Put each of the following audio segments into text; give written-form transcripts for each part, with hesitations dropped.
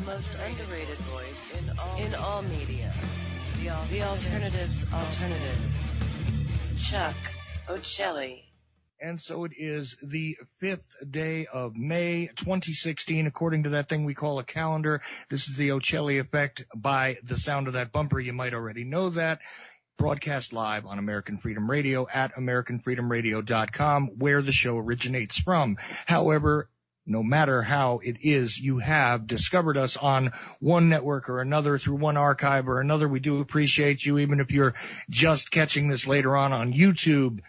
the most underrated voice in all media. The alternative's alternative. Chuck Ochelli. And so it is the 5th day of May 2016, according to that thing we call a calendar. This is the Ochelli Effect by the sound of that bumper. You might already know that. Broadcast live on American Freedom Radio at AmericanFreedomRadio.com, where the show originates from. However, no matter how it is you have discovered us on one network or another, through one archive or another, we do appreciate you, even if you're just catching this later on YouTube.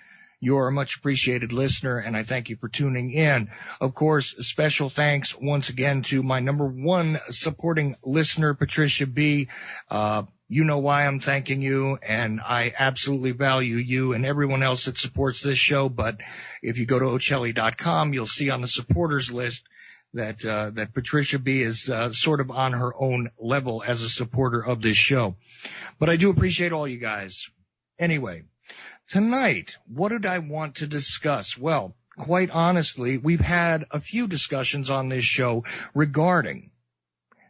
You're a much appreciated listener, and I thank you for tuning in. Of course, special thanks once again to my number one supporting listener, Patricia B. You know why I'm thanking you, and I absolutely value you and everyone else that supports this show. But if you go to Ochelli.com, you'll see on the supporters list that Patricia B is sort of on her own level as a supporter of this show. But I do appreciate all you guys. Anyway, tonight, what did I want to discuss? Well, quite honestly, we've had a few discussions on this show regarding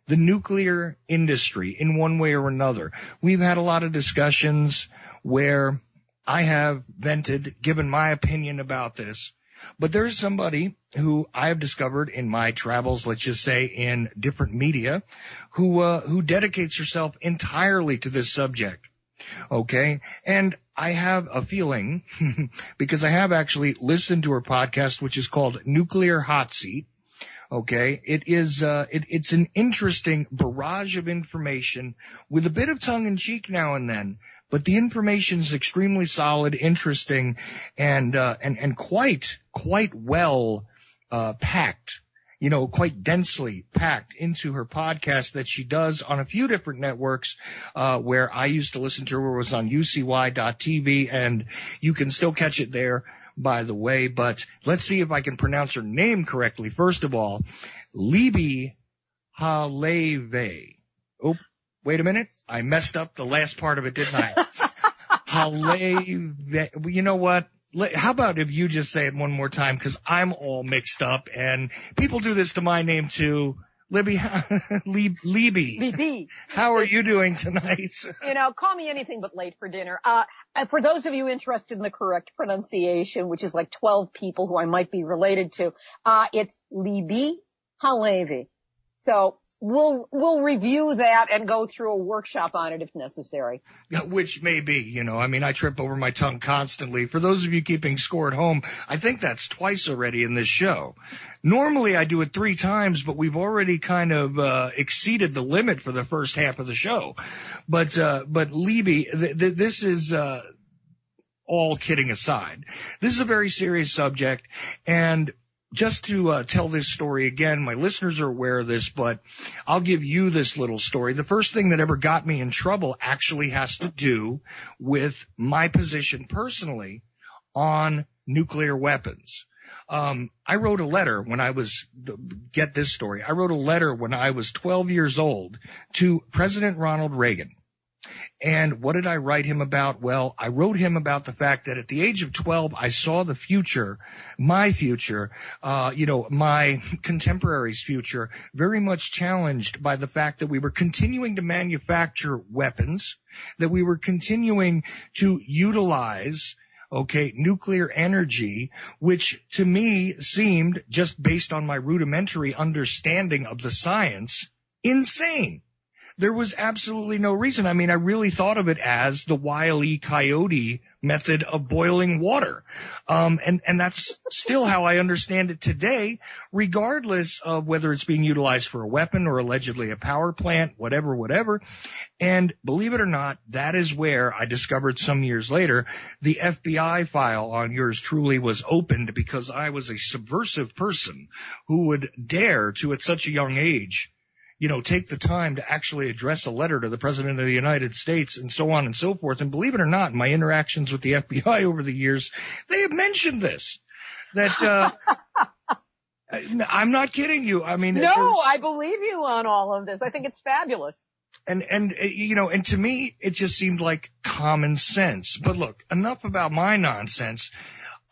the nuclear industry in one way or another. We've had a lot of discussions where I have vented, given my opinion about this. But there's somebody who I have discovered in my travels, let's just say in different media, who dedicates herself entirely to this subject. Okay, and I have a feeling, because I have actually listened to her podcast, which is called Nuclear Hotseat. Okay, it's an interesting barrage of information with a bit of tongue-in-cheek now and then, but the information is extremely solid, interesting, and quite well packed. You know, quite densely packed into her podcast that she does on a few different networks, where I used to listen to her, where it was on UCY.TV, and you can still catch it there, by the way. But let's see if I can pronounce her name correctly. First of all, Libbe HaLevy. Oh, wait a minute. I messed up the last part of it, didn't I? HaLevy. You know what? How about if you just say it one more time, because I'm all mixed up, and people do this to my name too. Libbe. Libbe. How are you doing tonight? You know, call me anything but late for dinner. For those of you interested in the correct pronunciation, which is like 12 people who I might be related to, it's Libbe HaLevy. So we'll review that and go through a workshop on it if necessary. Which may be, you know, I mean, I trip over my tongue constantly. For those of you keeping score at home, I think that's twice already in this show. Normally I do it 3 times, but we've already kind of exceeded the limit for the first half of the show. But Libbe, this is all kidding aside. This is a very serious subject, and just to tell this story again, my listeners are aware of this, but I'll give you this little story. The first thing that ever got me in trouble actually has to do with my position personally on nuclear weapons. I wrote a letter when I was, get this story, I wrote a letter when I was 12 years old to President Ronald Reagan. And what did I write him about? Well, I wrote him about the fact that at the age of 12, I saw the future, my future, my contemporaries' future, very much challenged by the fact that we were continuing to manufacture weapons, that we were continuing to utilize nuclear energy, which to me seemed, just based on my rudimentary understanding of the science, insane. There was absolutely no reason. I mean, I really thought of it as the Wile E. Coyote method of boiling water. And that's still how I understand it today, regardless of whether it's being utilized for a weapon or allegedly a power plant, whatever. And believe it or not, that is where I discovered some years later the FBI file on yours truly was opened, because I was a subversive person who would dare to, at such a young age, take the time to actually address a letter to the President of the United States and so on and so forth. And believe it or not, in my interactions with the FBI over the years, they have mentioned this, that I'm not kidding you. I mean, no, I believe you on all of this. I think it's fabulous. And to me, it just seemed like common sense. But look, enough about my nonsense.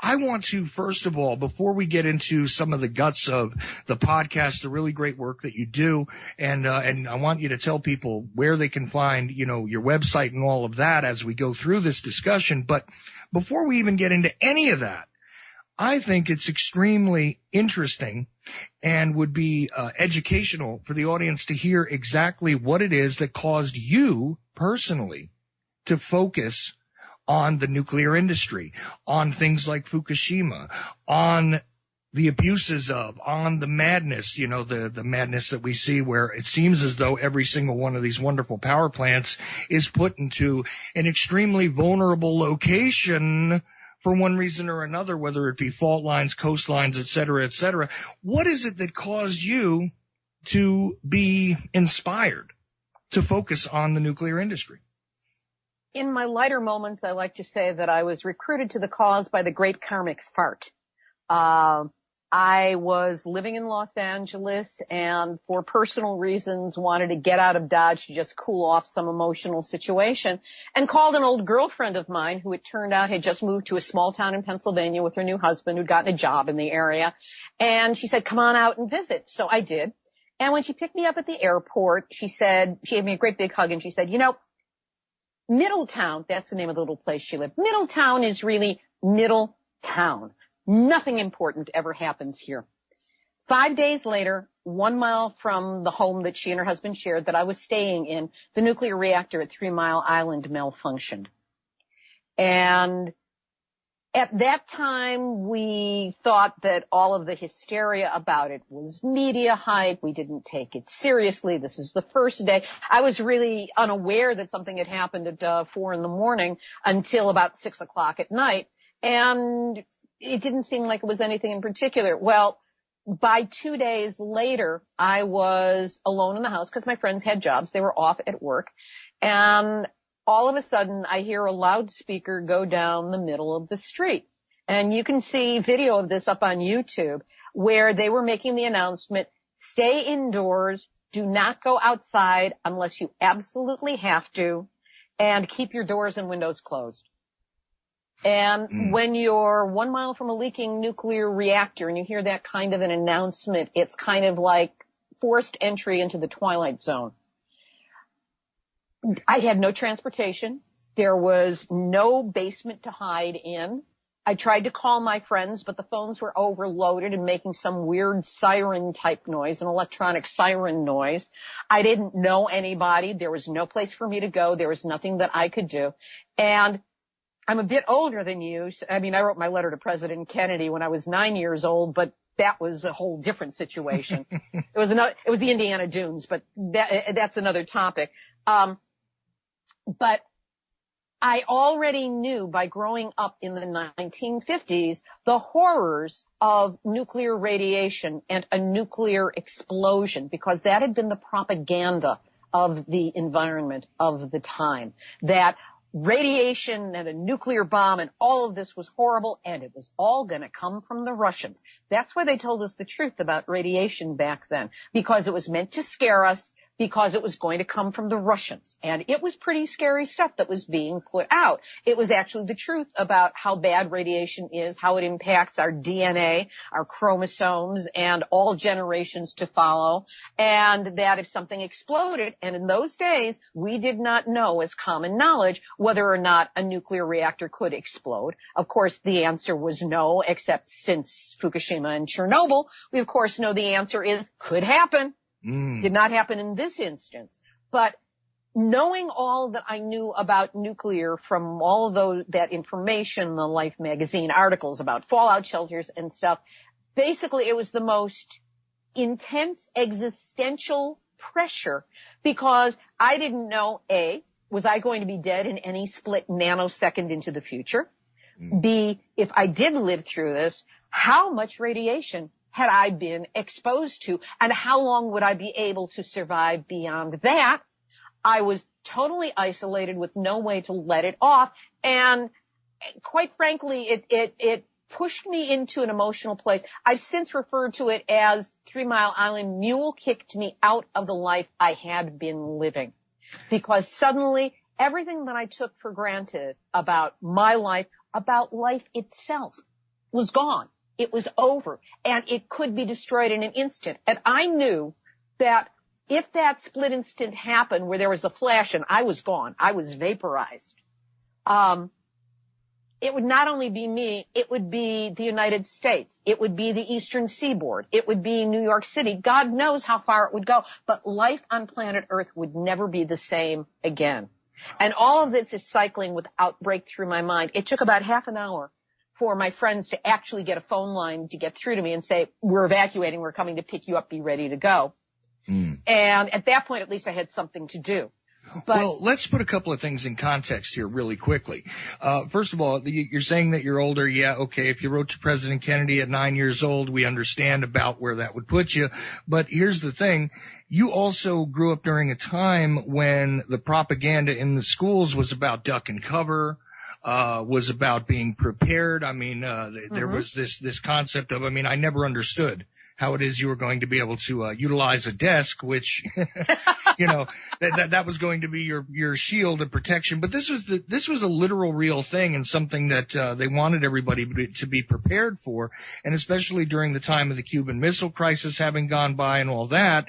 I want to, first of all, before we get into some of the guts of the podcast, the really great work that you do, and I want you to tell people where they can find, your website and all of that as we go through this discussion. But before we even get into any of that, I think it's extremely interesting and would be educational for the audience to hear exactly what it is that caused you personally to focus on the nuclear industry, on things like Fukushima, on the abuses on the madness, the madness that we see where it seems as though every single one of these wonderful power plants is put into an extremely vulnerable location for one reason or another, whether it be fault lines, coastlines, et cetera, et cetera. What is it that caused you to be inspired to focus on the nuclear industry? In my lighter moments, I like to say that I was recruited to the cause by the great karmic fart. I was living in Los Angeles and for personal reasons wanted to get out of Dodge to just cool off some emotional situation and called an old girlfriend of mine who it turned out had just moved to a small town in Pennsylvania with her new husband who'd gotten a job in the area. And she said, come on out and visit. So I did. And when she picked me up at the airport, she gave me a great big hug and she said, Middletown, that's the name of the little place she lived. Middletown is really middle town. Nothing important ever happens here. 5 days later, 1 mile from the home that she and her husband shared that I was staying in, the nuclear reactor at 3 Mile Island malfunctioned. And at that time, we thought that all of the hysteria about it was media hype. We didn't take it seriously. This is the first day. I was really unaware that something had happened at 4 a.m. until about 6 o'clock at night. And it didn't seem like it was anything in particular. Well, by 2 days later, I was alone in the house because my friends had jobs. They were off at work. And all of a sudden, I hear a loudspeaker go down the middle of the street. And you can see video of this up on YouTube where they were making the announcement, stay indoors, do not go outside unless you absolutely have to, and keep your doors and windows closed. And when you're 1 mile from a leaking nuclear reactor and you hear that kind of an announcement, it's kind of like forced entry into the Twilight Zone. I had no transportation. There was no basement to hide in. I tried to call my friends, but the phones were overloaded and making some weird siren type noise, an electronic siren noise. I didn't know anybody. There was no place for me to go. There was nothing that I could do. And I'm a bit older than you. I mean, I wrote my letter to President Kennedy when I was 9 years old, but that was a whole different situation. It was the Indiana Dunes, but that's another topic. But I already knew by growing up in the 1950s the horrors of nuclear radiation and a nuclear explosion, because that had been the propaganda of the environment of the time, that radiation and a nuclear bomb and all of this was horrible, and it was all going to come from the Russians. That's why they told us the truth about radiation back then, because it was meant to scare us, because it was going to come from the Russians. And it was pretty scary stuff that was being put out. It was actually the truth about how bad radiation is, how it impacts our DNA, our chromosomes, and all generations to follow, and that if something exploded, and in those days, we did not know as common knowledge whether or not a nuclear reactor could explode. Of course, the answer was no, except since Fukushima and Chernobyl, we of course know the answer is could happen. Did not happen in this instance. But knowing all that I knew about nuclear from all of that information, the Life magazine articles about fallout shelters and stuff, basically it was the most intense existential pressure, because I didn't know, A, was I going to be dead in any split nanosecond into the future? B, if I did live through this, how much radiation had I been exposed to, and how long would I be able to survive beyond that? I was totally isolated with no way to let it off, and quite frankly, it pushed me into an emotional place. I've since referred to it as 3 Mile Island mule kicked me out of the life I had been living, because suddenly everything that I took for granted about my life, about life itself, was gone. It was over, and it could be destroyed in an instant. And I knew that if that split instant happened where there was a flash and I was gone, I was vaporized, it would not only be me, it would be the United States. It would be the Eastern Seaboard. It would be New York City. God knows how far it would go. But life on planet Earth would never be the same again. And all of this is cycling without break through my mind. It took about half an hour for my friends to actually get a phone line to get through to me and say, we're evacuating, we're coming to pick you up, be ready to go. And at that point, at least I had something to do. But, well, let's put a couple of things in context here really quickly. First of all, you're saying that you're older. Yeah, okay, if you wrote to President Kennedy at 9 years old, we understand about where that would put you. But here's the thing. You also grew up during a time when the propaganda in the schools was about duck and cover, was about being prepared. I mean, there was this concept of, I never understood how it is you were going to be able to utilize a desk, which, that was going to be your shield of protection. But this was a literal real thing and something that they wanted everybody to be prepared for. And especially during the time of the Cuban Missile Crisis having gone by and all that,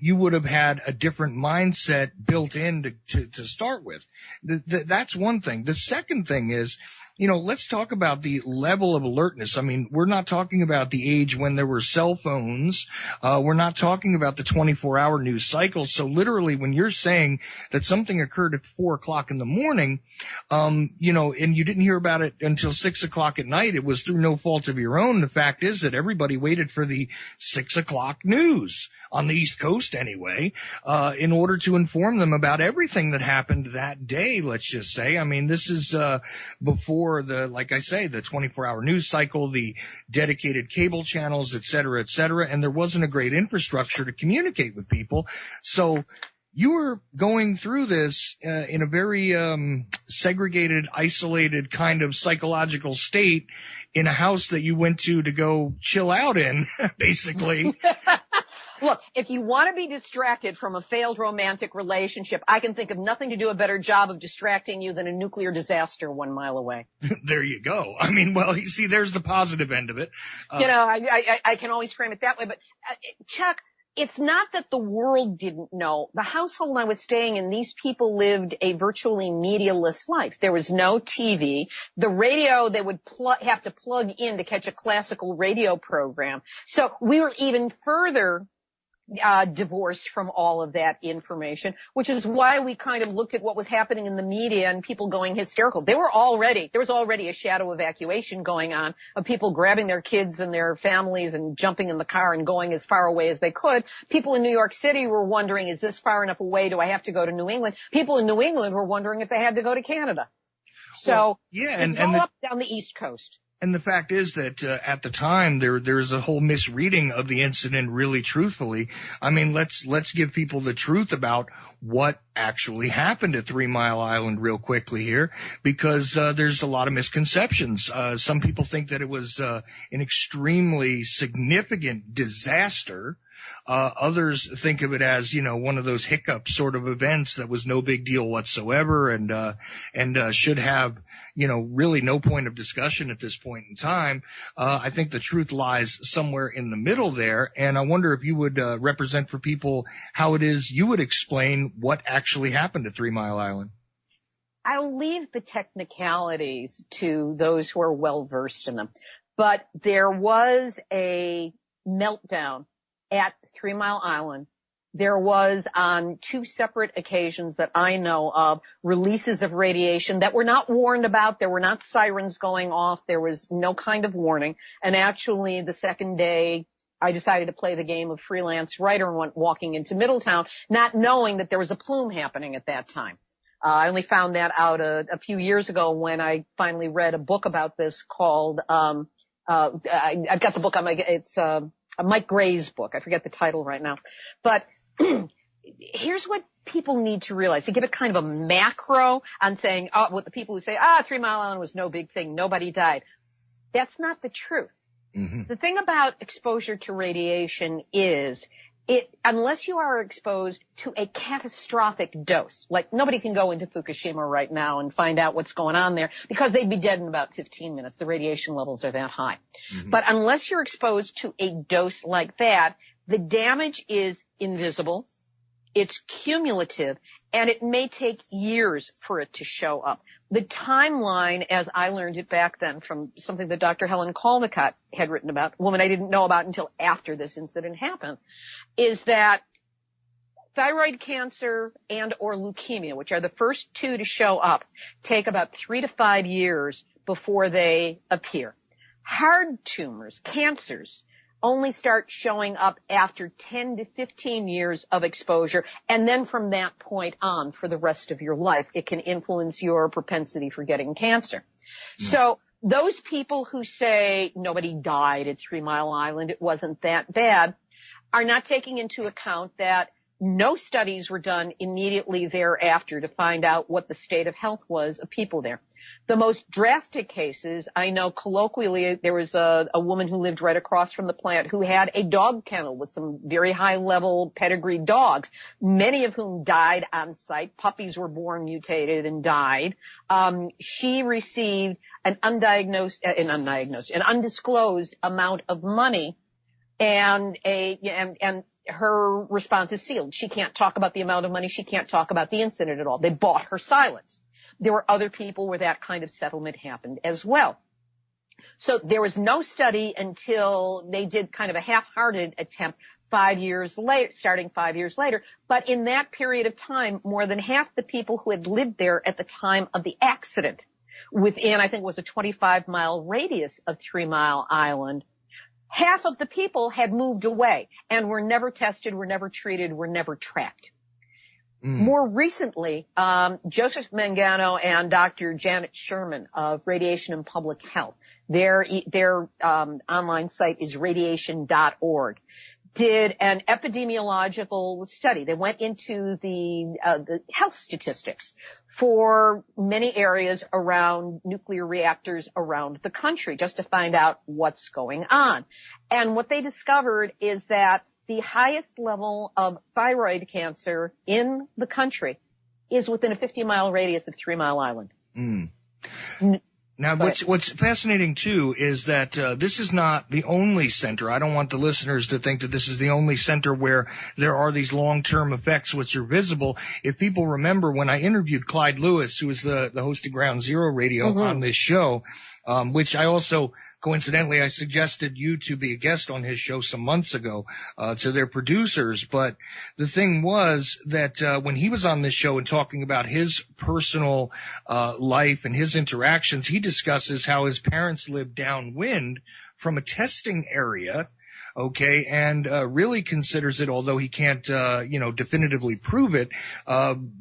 you would have had a different mindset built in to start with. That's one thing. The second thing is, let's talk about the level of alertness. We're not talking about the age when there were cell phones. We're not talking about the 24-hour news cycle. So literally when you're saying that something occurred at 4 o'clock in the morning, and you didn't hear about it until 6 o'clock at night, it was through no fault of your own. The fact is that everybody waited for the 6 o'clock news on the East Coast anyway, in order to inform them about everything that happened that day, let's just say. This is before like I say, the 24-hour news cycle, the dedicated cable channels, et cetera, and there wasn't a great infrastructure to communicate with people. So you were going through this in a very segregated, isolated kind of psychological state in a house that you went to go chill out in, basically. Look, if you want to be distracted from a failed romantic relationship, I can think of nothing to do a better job of distracting you than a nuclear disaster 1 mile away. There you go. Well, you see, there's the positive end of it. I can always frame it that way. But, Chuck, it's not that the world didn't know. The household I was staying in, these people lived a virtually medialess life. There was no TV. The radio, they would have to plug in to catch a classical radio program. So we were even further divorced from all of that information, which is why we kind of looked at what was happening in the media and people going hysterical. There was already a shadow evacuation going on of people grabbing their kids and their families and jumping in the car and going as far away as they could. People in New York City were wondering, is this far enough away? Do I have to go to New England? People in New England were wondering if they had to go to Canada. So it's all up down the East Coast. And the fact is that at the time there's a whole misreading of the incident. Really, truthfully, let's give people the truth about what actually happened at 3 Mile Island real quickly here, because there's a lot of misconceptions. Some people think that it was an extremely significant disaster. Others think of it as, one of those hiccup sort of events that was no big deal whatsoever and should have, really no point of discussion at this point in time. I think the truth lies somewhere in the middle there. And I wonder if you would represent for people how it is you would explain what actually happened at 3 Mile Island. I'll leave the technicalities to those who are well versed in them. But there was a meltdown at 3 Mile Island. There was, on 2 separate occasions that I know of, releases of radiation that were not warned about. There were not sirens going off. There was no kind of warning. And actually, the second day, I decided to play the game of freelance writer and went walking into Middletown, not knowing that there was a plume happening at that time. I only found that out a few years ago when I finally read a book about this called, I've got the book on it's Mike Gray's book. I forget the title right now. But here's what people need to realize. To give it kind of a macro on saying, what the people who say, 3 Mile Island was no big thing, nobody died. That's not the truth. Mm-hmm. The thing about exposure to radiation is unless you are exposed to a catastrophic dose, like nobody can go into Fukushima right now and find out what's going on there because they'd be dead in about 15 minutes. The radiation levels are that high. Mm-hmm. But unless you're exposed to a dose like that, the damage is invisible, it's cumulative, and it may take years for it to show up. The timeline, as I learned it back then from something that Dr. Helen Caldicott had written about, a woman I didn't know about until after this incident happened, is that thyroid cancer and or leukemia, which are the first two to show up, take about 3 to 5 years before they appear. Hard tumors, cancers, only start showing up after 10 to 15 years of exposure, and then from that point on for the rest of your life, it can influence your propensity for getting cancer. Mm. So those people who say nobody died at 3 Mile Island, it wasn't that bad, are not taking into account that no studies were done immediately thereafter to find out what the state of health was of people there. The most drastic cases, I know colloquially, there was a woman who lived right across from the plant who had a dog kennel with some very high-level pedigreed dogs, many of whom died on site. Puppies were born mutated and died. She received an undisclosed amount of money, and her response is sealed. She can't talk about the amount of money. She can't talk about the incident at all. They bought her silence. There were other people where that kind of settlement happened as well. So there was no study until they did kind of a half-hearted attempt 5 years later, starting 5 years later. But in that period of time, more than half the people who had lived there at the time of the accident, within, I think it was a 25-mile radius of 3 Mile Island, half of the people had moved away and were never tested, were never treated, were never tracked. More recently, Joseph Mangano and Dr. Janet Sherman of Radiation and Public Health, their online site is radiation.org, did an epidemiological study. They went into the health statistics for many areas around nuclear reactors around the country just to find out what's going on. And what they discovered is that the highest level of thyroid cancer in the country is within a 50-mile radius of 3 Mile Island. Now, what's fascinating, too, is that this is not the only center. I don't want the listeners to think that this is the only center where there are these long-term effects which are visible. If people remember, when I interviewed Clyde Lewis, who was the host of Ground Zero Radio on this show, which I also, coincidentally, I suggested you to be a guest on his show some months ago to their producers. But the thing was that when he was on this show and talking about his personal life and his interactions, he discusses how his parents lived downwind from a testing area, okay, and really considers it, although he can't, definitively prove it,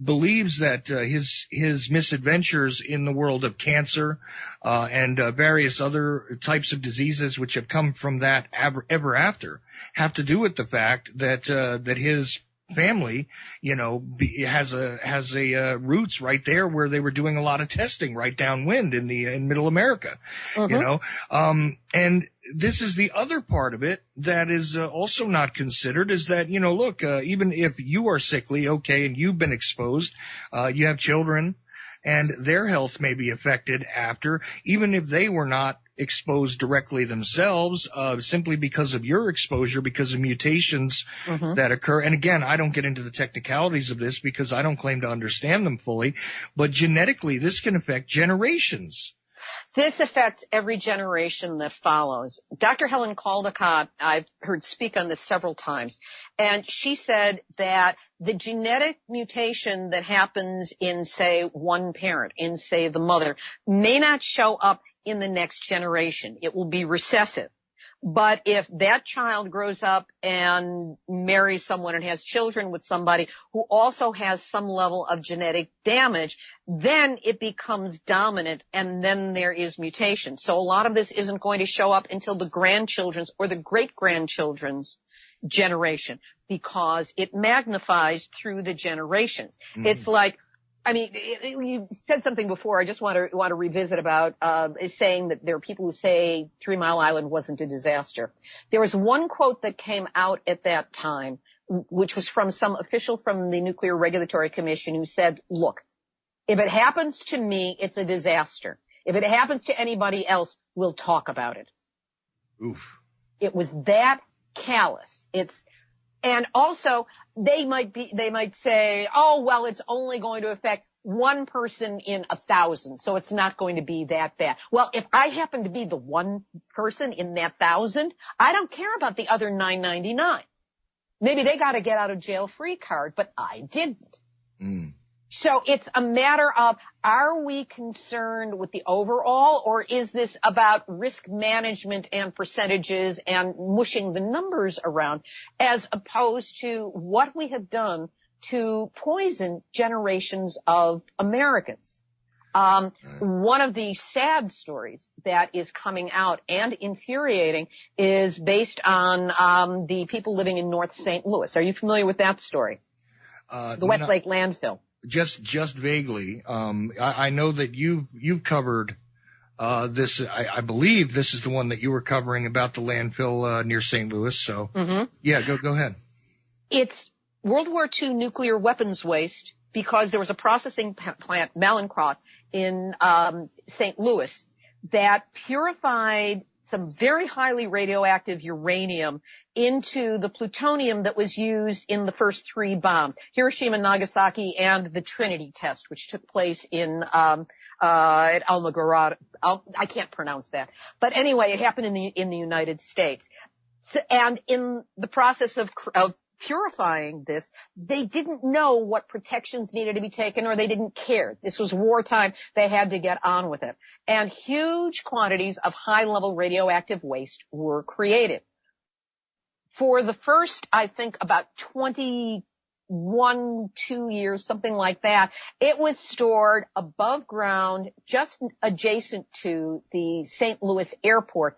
believes that his misadventures in the world of cancer and various other types of diseases which have come from that ever after have to do with the fact that his family, has a roots right there where they were doing a lot of testing right downwind in Middle America, and this is the other part of it that is also not considered is that, look, even if you are sickly, okay, and you've been exposed, you have children and their health may be affected after, even if they were not exposed directly themselves, simply because of your exposure, because of mutations that occur. And again, I don't get into the technicalities of this because I don't claim to understand them fully, but genetically this can affect generations. This affects every generation that follows. Dr. Helen Caldicott, I've heard speak on this several times, and she said that the genetic mutation that happens in, say, one parent, in, say, the mother, may not show up in the next generation. It will be recessive. But if that child grows up and marries someone and has children with somebody who also has some level of genetic damage, then it becomes dominant and then there is mutation. So a lot of this isn't going to show up until the grandchildren's or the great-grandchildren's generation because it magnifies through the generations. It's like, you said something before. I just want to revisit about saying that there are people who say 3 Mile Island wasn't a disaster. There was one quote that came out at that time which was from some official from the Nuclear Regulatory Commission who said, look, if it happens to me, it's a disaster. If it happens to anybody else, we'll talk about it. Oof. It was that callous. And also they might say, oh, well, it's only going to affect one person in 1,000, so it's not going to be that bad. Well, if I happen to be the one person in that 1,000, I don't care about the other 999. Maybe they got a get out of jail free card, but I didn't. Mm. So it's a matter of, are we concerned with the overall, or is this about risk management and percentages and mushing the numbers around, as opposed to what we have done to poison generations of Americans? One of the sad stories that is coming out and infuriating is based on the people living in North St. Louis. Are you familiar with that story? The Westlake landfill. Just vaguely. I know that you've covered this. I believe this is the one that you were covering about the landfill near St. Louis. So yeah, go ahead. It's World War II nuclear weapons waste, because there was a processing plant, Mallinckrodt, in St. Louis that purified some very highly radioactive uranium into the plutonium that was used in the first 3 bombs, Hiroshima, Nagasaki, and the Trinity test, which took place in at Almagorod. I can't pronounce that, but anyway, it happened in the United States. So, and in the process of purifying this, they didn't know what protections needed to be taken, or they didn't care. This was wartime. They had to get on with it. And huge quantities of high-level radioactive waste were created. For the first, I think, about 2 years, something like that, it was stored above ground, just adjacent to the St. Louis airport.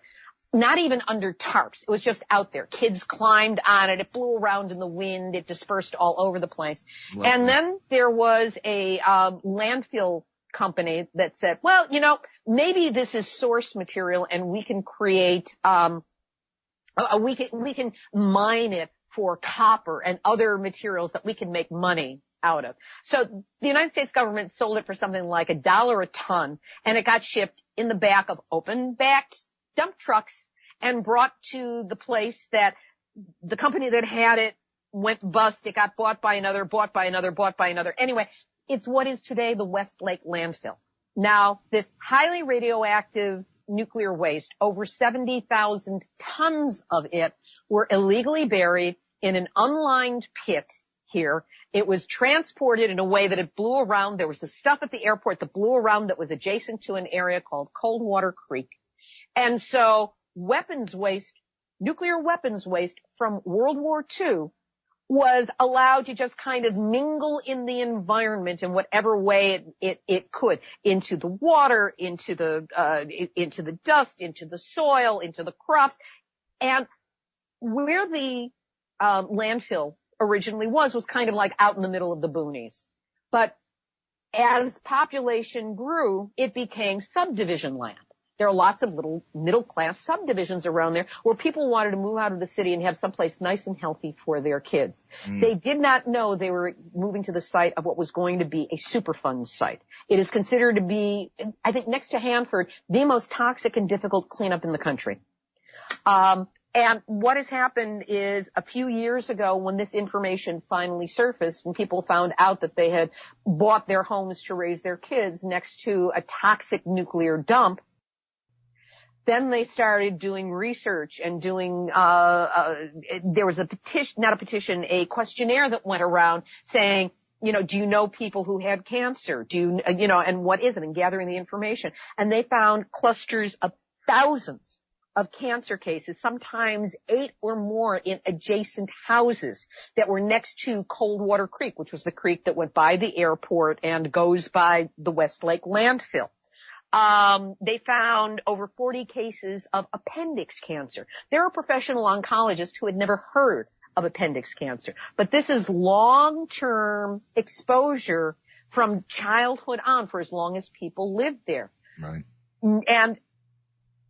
Not even under tarps. It was just out there. Kids climbed on it. It blew around in the wind. It dispersed all over the place. Lovely. And then there was a landfill company that said, well, maybe this is source material and we can create, we can mine it for copper and other materials that we can make money out of. So the United States government sold it for something like $1 a ton, and it got shipped in the back of open-backed dump trucks and brought to the place that the company that had it went bust. It got bought by another, bought by another, bought by another. Anyway, it's what is today the Westlake landfill. Now, this highly radioactive nuclear waste, over 70,000 tons of it, were illegally buried in an unlined pit here. It was transported in a way that it blew around. There was the stuff at the airport that blew around that was adjacent to an area called Coldwater Creek. And so weapons waste, nuclear weapons waste from World War II was allowed to just kind of mingle in the environment in whatever way it could, into the water, into the dust, into the soil, into the crops. And where the landfill originally was kind of like out in the middle of the boonies. But as population grew, it became subdivision land. There are lots of little middle-class subdivisions around there where people wanted to move out of the city and have someplace nice and healthy for their kids. They did not know they were moving to the site of what was going to be a Superfund site. It is considered to be, I think, next to Hanford, the most toxic and difficult cleanup in the country. And what has happened is a few years ago, when this information finally surfaced and people found out that they had bought their homes to raise their kids next to a toxic nuclear dump, then they started doing research and doing, there was a questionnaire that went around saying, do you know people who had cancer? And what is it? And gathering the information. And they found clusters of thousands of cancer cases, sometimes 8 or more in adjacent houses that were next to Coldwater Creek, which was the creek that went by the airport and goes by the Westlake landfill. They found over 40 cases of appendix cancer. There are professional oncologists who had never heard of appendix cancer, but this is long-term exposure from childhood on for as long as people lived there. Right. And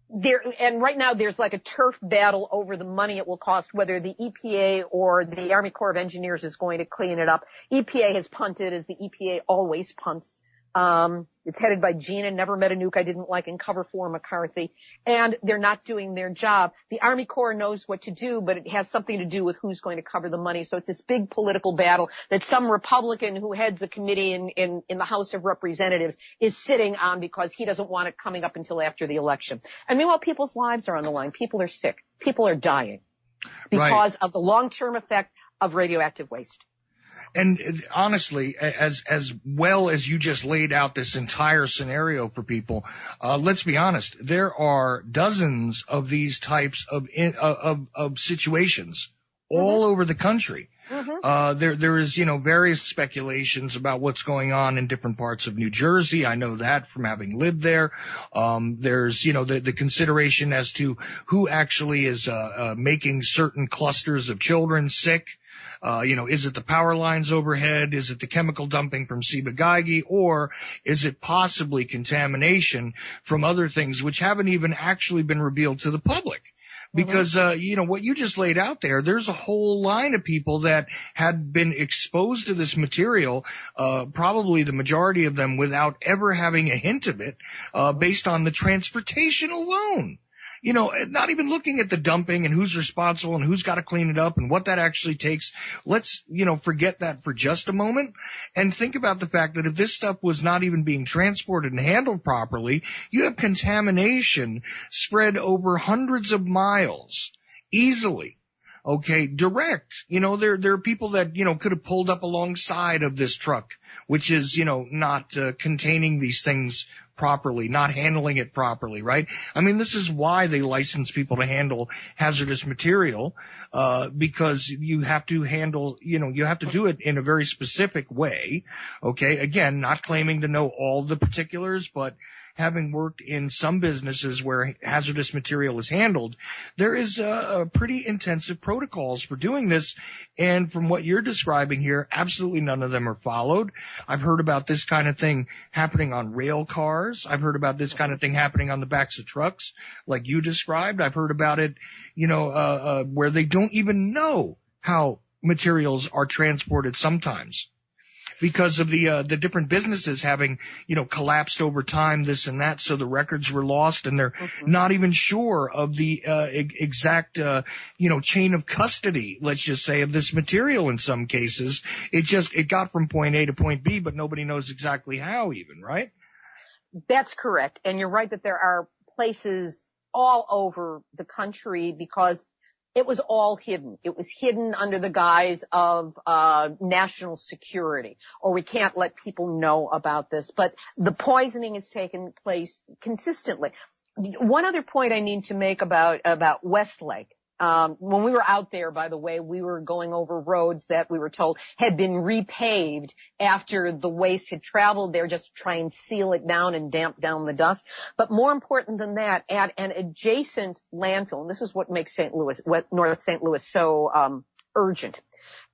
And right now there's like a turf battle over the money it will cost, whether the EPA or the Army Corps of Engineers is going to clean it up. EPA has punted, as the EPA always punts. It's headed by Gina, never met a nuke I didn't like, and cover for McCarthy. And they're not doing their job. The Army Corps knows what to do, but it has something to do with who's going to cover the money. So it's this big political battle that some Republican who heads a committee in the House of Representatives is sitting on because he doesn't want it coming up until after the election. And meanwhile, people's lives are on the line. People are sick. People are dying because of the long-term effect of radioactive waste. And honestly, as well as you just laid out this entire scenario for people, let's be honest, there are dozens of these types of situations all over the country. There is, various speculations about what's going on in different parts of New Jersey. I know that from having lived there. There's, the consideration as to who actually is making certain clusters of children sick. Is it the power lines overhead? Is it the chemical dumping from Ciba-Geigy? Or is it possibly contamination from other things which haven't even actually been revealed to the public? Because, what you just laid out there's a whole line of people that had been exposed to this material, probably the majority of them without ever having a hint of it, based on the transportation alone. Not even looking at the dumping and who's responsible and who's got to clean it up and what that actually takes. Let's, forget that for just a moment and think about the fact that if this stuff was not even being transported and handled properly, you have contamination spread over hundreds of miles easily. Okay, direct. There are people that, could have pulled up alongside of this truck, which is, not containing these things properly, not handling it properly, right? I mean, this is why they license people to handle hazardous material, because you have to handle, you have to do it in a very specific way. Okay, again, not claiming to know all the particulars, but having worked in some businesses where hazardous material is handled, there is pretty intensive protocols for doing this. And from what you're describing here, absolutely none of them are followed. I've heard about this kind of thing happening on rail cars. I've heard about this kind of thing happening on the backs of trucks, like you described. I've heard about it, where they don't even know how materials are transported sometimes, because of the different businesses having, collapsed over time, this and that, so the records were lost, and they're not even sure of the exact, chain of custody, let's just say, of this material in some cases. It got from point A to point B, but nobody knows exactly how even, right? That's correct. And you're right that there are places all over the country because it was all hidden. It was hidden under the guise of national security, or we can't let people know about this. But the poisoning has taken place consistently. One other point I need to make about Westlake. When we were out there, by the way, we were going over roads that we were told had been repaved after the waste had traveled there just to try and seal it down and damp down the dust. But more important than that, at an adjacent landfill, and this is what makes North St. Louis so urgent,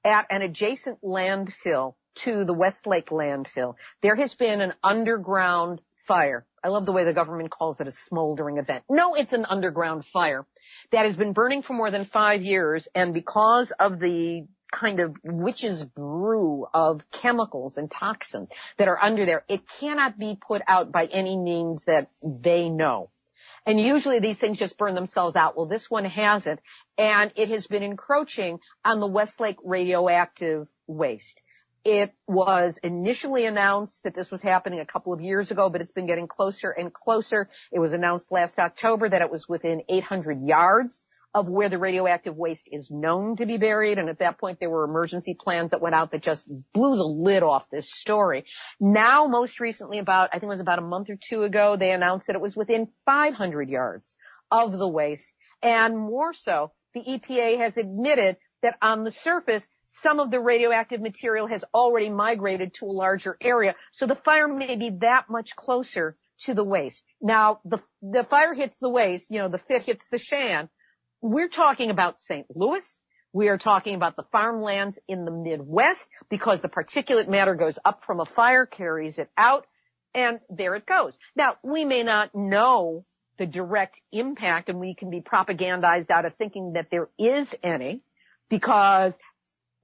at an adjacent landfill to the Westlake landfill, there has been an underground fire. I love the way the government calls it a smoldering event. No, it's an underground fire that has been burning for more than 5 years, and because of the kind of witch's brew of chemicals and toxins that are under there, it cannot be put out by any means that they know. And usually these things just burn themselves out. Well, this one hasn't, and it has been encroaching on the Westlake radioactive waste. It was initially announced that this was happening a couple of years ago, but it's been getting closer and closer. It was announced last October that it was within 800 yards of where the radioactive waste is known to be buried. And at that point, there were emergency plans that went out that just blew the lid off this story. Now, most recently, I think it was about a month or two ago, they announced that it was within 500 yards of the waste. And more so, the EPA has admitted that on the surface, some of the radioactive material has already migrated to a larger area, so the fire may be that much closer to the waste. Now, the fire hits the waste, the fit hits the shan. We're talking about St. Louis. We are talking about the farmlands in the Midwest, because the particulate matter goes up from a fire, carries it out, and there it goes. Now, we may not know the direct impact, and we can be propagandized out of thinking that there is any, because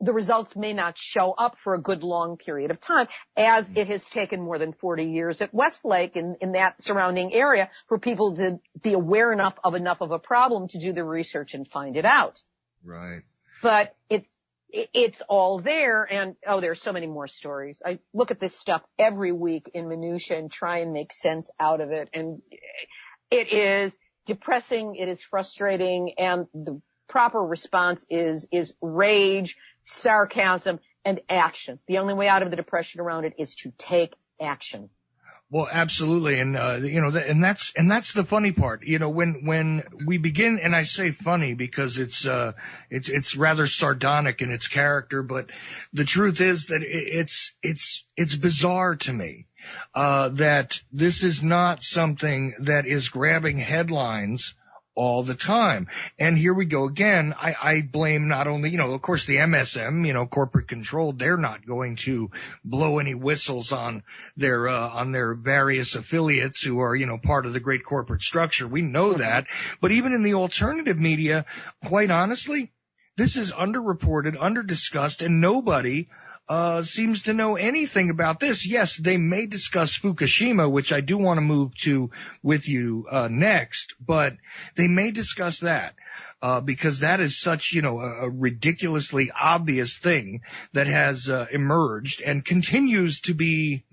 the results may not show up for a good long period of time, as it has taken more than 40 years at Westlake in that surrounding area for people to be aware enough of a problem to do the research and find it out. Right. But it's all there, and there's so many more stories. I look at this stuff every week in minutia and try and make sense out of it, and it is depressing, it is frustrating, and the proper response is rage, sarcasm, and action. The only way out of the depression around it is to take action. Well, absolutely, and and that's the funny part. When we begin, and I say funny because it's rather sardonic in its character, but the truth is that it's bizarre to me that this is not something that is grabbing headlines all the time. And here we go again. I blame not only, of course, the MSM, corporate controlled. They're not going to blow any whistles on their various affiliates who are, part of the great corporate structure. We know that. But even in the alternative media, quite honestly, this is underreported, underdiscussed, and nobody seems to know anything about this. Yes, they may discuss Fukushima, which I do want to move to with you next, but they may discuss that because that is such, a ridiculously obvious thing that has emerged and continues to be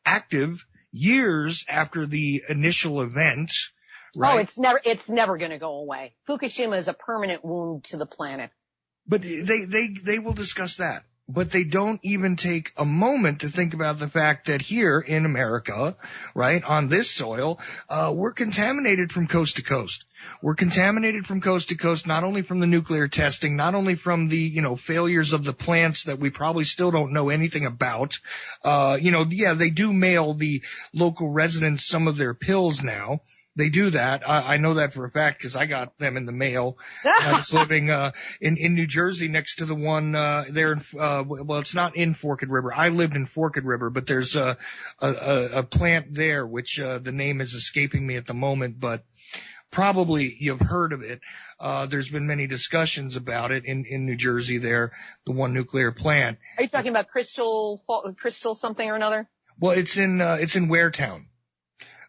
active years after the initial event. Right? It's never going to go away. Fukushima is a permanent wound to the planet. But they will discuss that. But they don't even take a moment to think about the fact that here in America, right, on this soil, we're contaminated from coast to coast. We're contaminated from coast to coast, not only from the nuclear testing, not only from the, failures of the plants that we probably still don't know anything about. They do mail the local residents some of their pills now. They do that. I know that for a fact because I got them in the mail. I was living in New Jersey next to the one there. It's not in Forked River. I lived in Forked River, but there's a plant there which the name is escaping me at the moment, but probably you've heard of it. There's been many discussions about it in New Jersey there, the one nuclear plant. Are you talking about Crystal something or another? Well, it's in Waretown.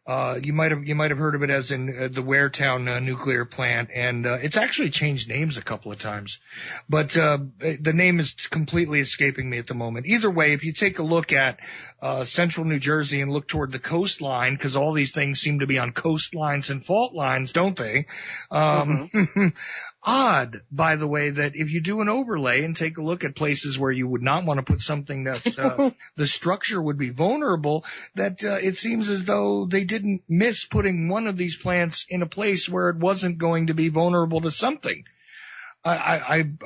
You might have heard of it as in the Waretown nuclear plant, and it's actually changed names a couple of times, but the name is completely escaping me at the moment. Either way, if you take a look at central New Jersey and look toward the coastline, because all these things seem to be on coastlines and fault lines, don't they? Odd, by the way, that if you do an overlay and take a look at places where you would not want to put something that the structure would be vulnerable, that it seems as though they didn't miss putting one of these plants in a place where it wasn't going to be vulnerable to something. I'm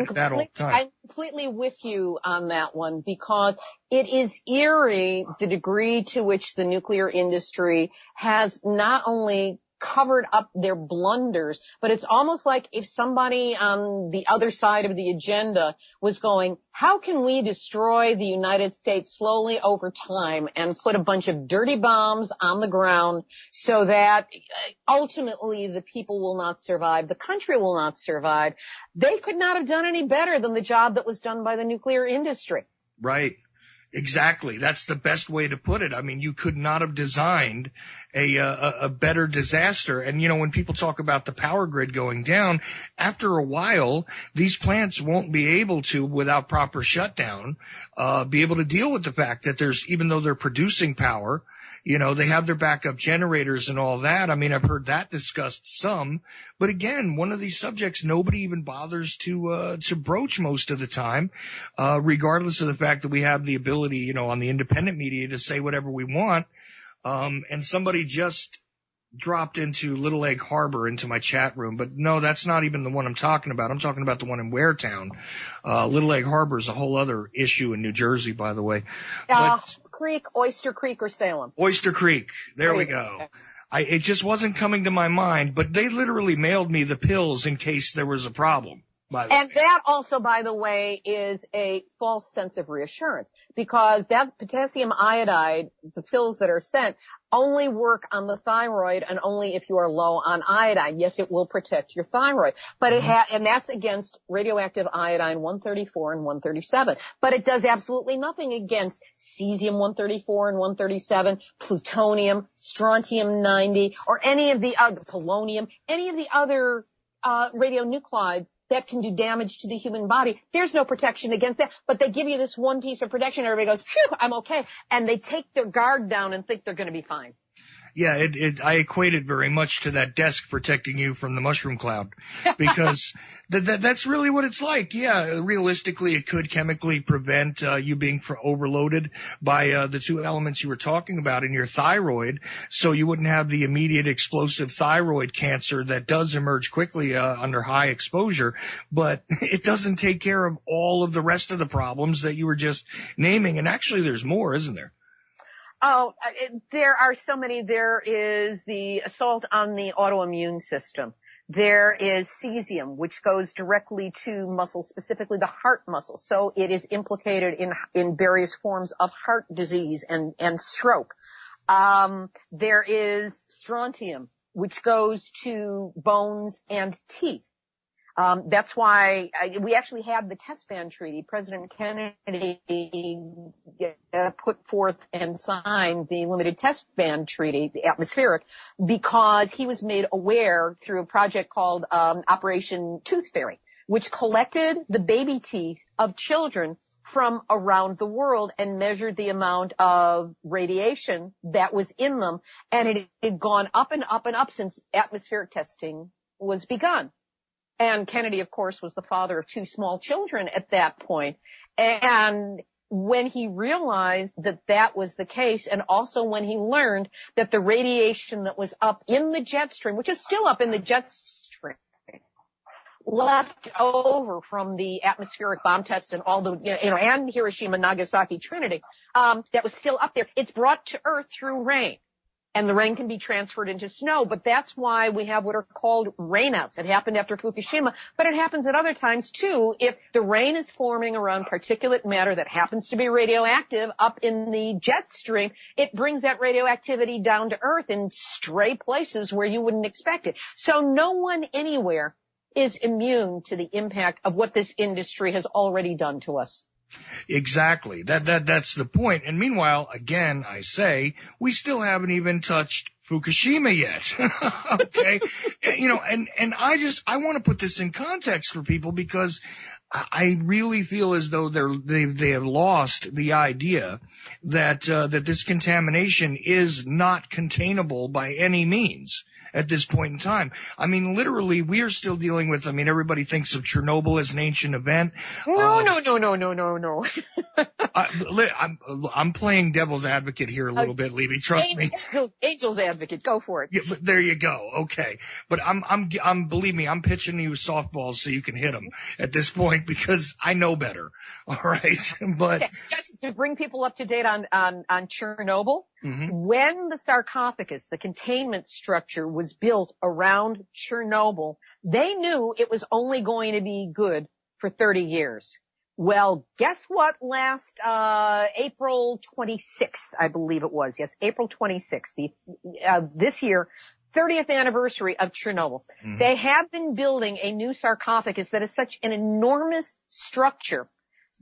completely with you on that one, because it is eerie the degree to which the nuclear industry has not only covered up their blunders, but it's almost like if somebody on the other side of the agenda was going, how can we destroy the United States slowly over time and put a bunch of dirty bombs on the ground so that ultimately the people will not survive, the country will not survive. They could not have done any better than the job that was done by the nuclear industry. Right. Exactly. That's the best way to put it. I mean, you could not have designed a better disaster. And, when people talk about the power grid going down, after a while, these plants won't be able to, without proper shutdown, be able to deal with the fact that even though they're producing power, they have their backup generators and all that. I mean, I've heard that discussed some. But again, one of these subjects nobody even bothers to broach most of the time, regardless of the fact that we have the ability, on the independent media to say whatever we want. And somebody just dropped into Little Egg Harbor into my chat room. But no, that's not even the one I'm talking about. I'm talking about the one in Waretown. Little Egg Harbor is a whole other issue in New Jersey, by the way. Oyster Creek or Salem? Oyster Creek. There we go. It just wasn't coming to my mind, but they literally mailed me the pills in case there was a problem. And that also, by the way, is a false sense of reassurance, because that potassium iodide, the pills that are sent, only work on the thyroid and only if you are low on iodine. Yes, it will protect your thyroid, but and that's against radioactive iodine 134 and 137. But it does absolutely nothing against cesium 134 and 137, plutonium, strontium 90, or any of the other, polonium, any of the other radionuclides that can do damage to the human body. There's no protection against that, but they give you this one piece of protection. Everybody goes, phew, I'm okay. And they take their guard down and think they're going to be fine. Yeah, I equate it very much to that desk protecting you from the mushroom cloud, because that's really what it's like. Yeah, realistically, it could chemically prevent you being overloaded by the two elements you were talking about in your thyroid, so you wouldn't have the immediate explosive thyroid cancer that does emerge quickly under high exposure, but it doesn't take care of all of the rest of the problems that you were just naming. And actually, there's more, isn't there? Oh, there are so many. There is the assault on the autoimmune system. There is cesium, which goes directly to muscles, specifically the heart muscle. So it is implicated in various forms of heart disease and stroke. There is strontium, which goes to bones and teeth. That's why we actually had the test ban treaty. President Kennedy put forth and signed the limited test ban treaty, the atmospheric, because he was made aware through a project called Operation Tooth Fairy, which collected the baby teeth of children from around the world and measured the amount of radiation that was in them. And it had gone up and up and up since atmospheric testing was begun. And Kennedy, of course, was the father of two small children at that point. And when he realized that that was the case, and also when he learned that the radiation that was up in the jet stream, which is still up in the jet stream, left over from the atmospheric bomb tests and all the, and Hiroshima, Nagasaki, Trinity, that was still up there, it's brought to Earth through rain. And the rain can be transferred into snow, but that's why we have what are called rainouts. It happened after Fukushima, but it happens at other times too. If the rain is forming around particulate matter that happens to be radioactive up in the jet stream, it brings that radioactivity down to Earth in stray places where you wouldn't expect it. So no one anywhere is immune to the impact of what this industry has already done to us. Exactly. That's the point. And meanwhile, again, I say, we still haven't even touched Fukushima yet. Okay. And I want to put this in context for people, because I really feel as though they have lost the idea that this contamination is not containable by any means at this point in time. I mean, literally, we are still dealing with, everybody thinks of Chernobyl as an ancient event. No. I'm playing devil's advocate here a little bit, Libbe. Trust me. Angel's advocate. Go for it. Yeah, but there you go. Okay. But believe me, I'm pitching you softballs so you can hit them at this point, because I know better. All right. But okay. To bring people up to date on Chernobyl, mm-hmm. When the sarcophagus, the containment structure, was built around Chernobyl, they knew it was only going to be good for 30 years. Well, guess what? Last April 26th, I believe it was. Yes, April 26th, this year, 30th anniversary of Chernobyl. Mm-hmm. They have been building a new sarcophagus that is such an enormous structure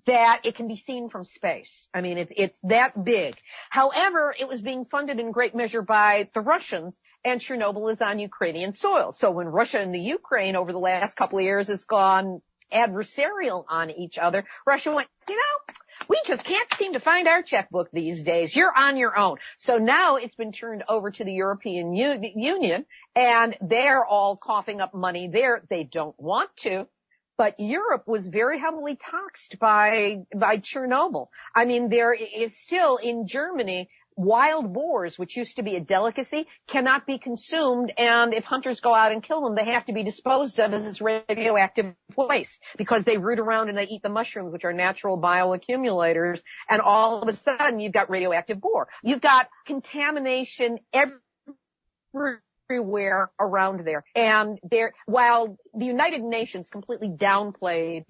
that it can be seen from space. I mean, it's that big. However, it was being funded in great measure by the Russians, and Chernobyl is on Ukrainian soil. So when Russia and the Ukraine over the last couple of years has gone adversarial on each other, Russia went, we just can't seem to find our checkbook these days. You're on your own. So now it's been turned over to the European Union, and they're all coughing up money there. They don't want to. But Europe was very heavily taxed by Chernobyl. I mean, there is still in Germany, wild boars, which used to be a delicacy, cannot be consumed. And if hunters go out and kill them, they have to be disposed of as radioactive waste, because they root around and they eat the mushrooms, which are natural bioaccumulators. And all of a sudden, you've got radioactive boar. You've got contamination everywhere around there. And while the United Nations completely downplayed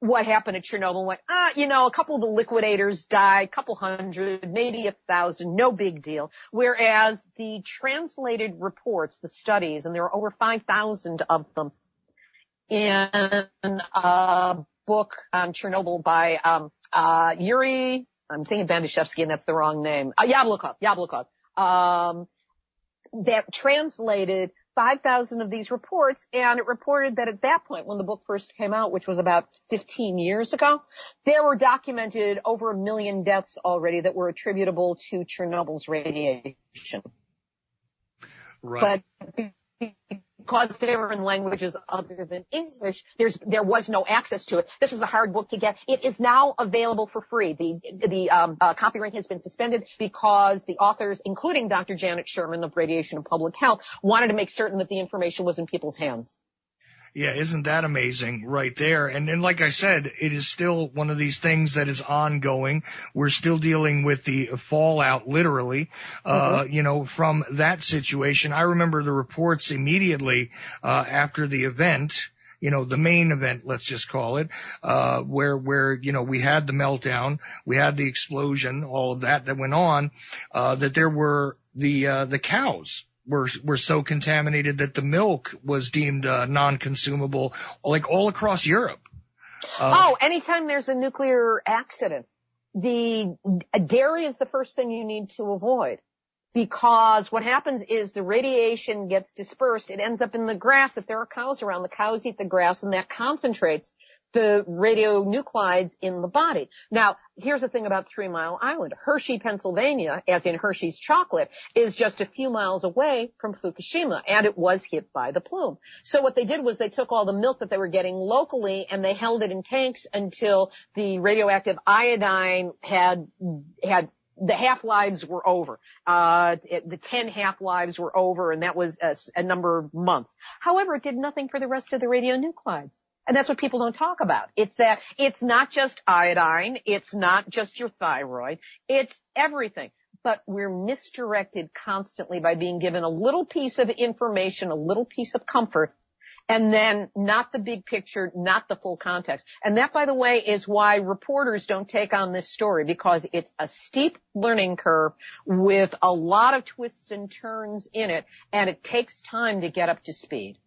what happened at Chernobyl, went, a couple of the liquidators died, a couple hundred, maybe 1,000, no big deal. Whereas the translated reports, the studies, and there are over 5,000 of them in a book on Chernobyl by Yuri, I'm thinking Bandashevsky, and that's the wrong name, Yablokov, that translated 5,000 of these reports, and it reported that at that point, when the book first came out, which was about 15 years ago, there were documented over 1 million deaths already that were attributable to Chernobyl's radiation. Right. But because they were in languages other than English, there was no access to it. This was a hard book to get. It is now available for free. The copyright has been suspended because the authors, including Dr. Janet Sherman of Radiation and Public Health, wanted to make certain that the information was in people's hands. Yeah, isn't that amazing right there? And like I said, it is still one of these things that is ongoing. We're still dealing with the fallout, literally, from that situation. I remember the reports immediately after the event, the main event, let's just call it, where we had the meltdown, we had the explosion, all of that went on, that there were the cows were so contaminated that the milk was deemed non-consumable, like all across Europe. Anytime there's a nuclear accident, the dairy is the first thing you need to avoid, because what happens is the radiation gets dispersed. It ends up in the grass. If there are cows around, the cows eat the grass, and that concentrates the radionuclides in the body. Now, here's the thing about 3 Mile Island. Hershey, Pennsylvania, as in Hershey's chocolate, is just a few miles away from Fukushima, and it was hit by the plume. So what they did was they took all the milk that they were getting locally, and they held it in tanks until the radioactive iodine had the half-lives were over. The 10 half-lives were over, and that was a number of months. However, it did nothing for the rest of the radionuclides. And that's what people don't talk about. It's that it's not just iodine. It's not just your thyroid. It's everything. But we're misdirected constantly by being given a little piece of information, a little piece of comfort, and then not the big picture, not the full context. And that, by the way, is why reporters don't take on this story, because it's a steep learning curve with a lot of twists and turns in it, and it takes time to get up to speed.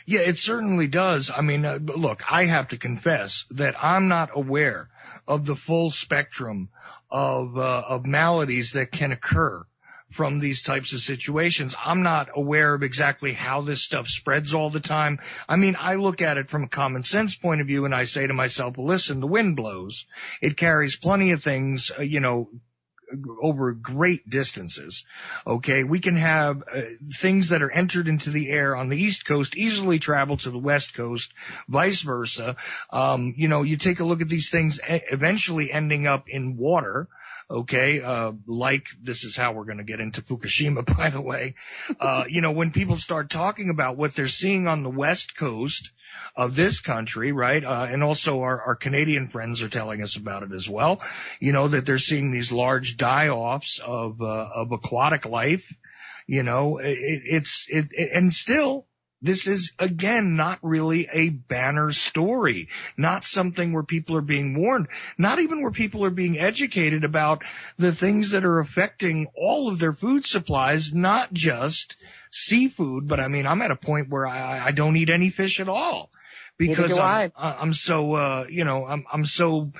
Yeah, it certainly does. I mean, look, I have to confess that I'm not aware of the full spectrum of maladies that can occur from these types of situations. I'm not aware of exactly how this stuff spreads all the time. I mean, I look at it from a common sense point of view, and I say to myself, well, listen, the wind blows. It carries plenty of things, over great distances. Okay, we can have things that are entered into the air on the East Coast easily travel to the West Coast, vice versa. You take a look at these things eventually ending up in water. Okay, like this is how we're going to get into Fukushima, by the way. When people start talking about what they're seeing on the West Coast of this country, right, and also our Canadian friends are telling us about it as well, that they're seeing these large die-offs of aquatic life, and still, this is, again, not really a banner story, not something where people are being warned, not even where people are being educated about the things that are affecting all of their food supplies, not just seafood, but I mean, I'm at a point where I don't eat any fish at all because I'm so, I'm so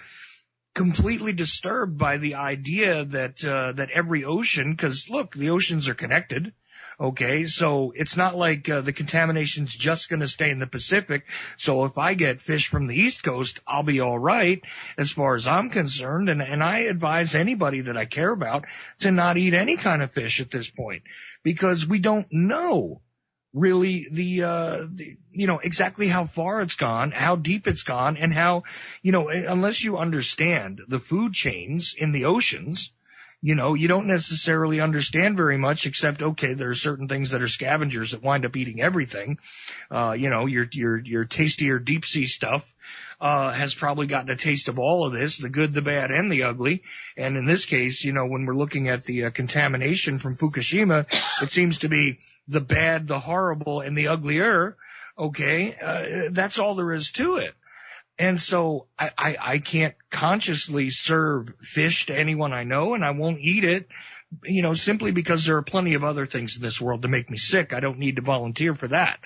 completely disturbed by the idea that every ocean, because look, the oceans are connected. Okay, so it's not like the contamination's just going to stay in the Pacific. So if I get fish from the East Coast, I'll be all right as far as I'm concerned. And I advise anybody that I care about to not eat any kind of fish at this point, because we don't know really exactly how far it's gone, how deep it's gone, and how, unless you understand the food chains in the oceans, you don't necessarily understand very much, except, okay, there are certain things that are scavengers that wind up eating everything. Your tastier deep sea stuff has probably gotten a taste of all of this, the good, the bad, and the ugly. And in this case, when we're looking at the contamination from Fukushima, it seems to be the bad, the horrible, and the uglier. Okay, that's all there is to it. And so I can't consciously serve fish to anyone I know, and I won't eat it, simply because there are plenty of other things in this world to make me sick. I don't need to volunteer for that.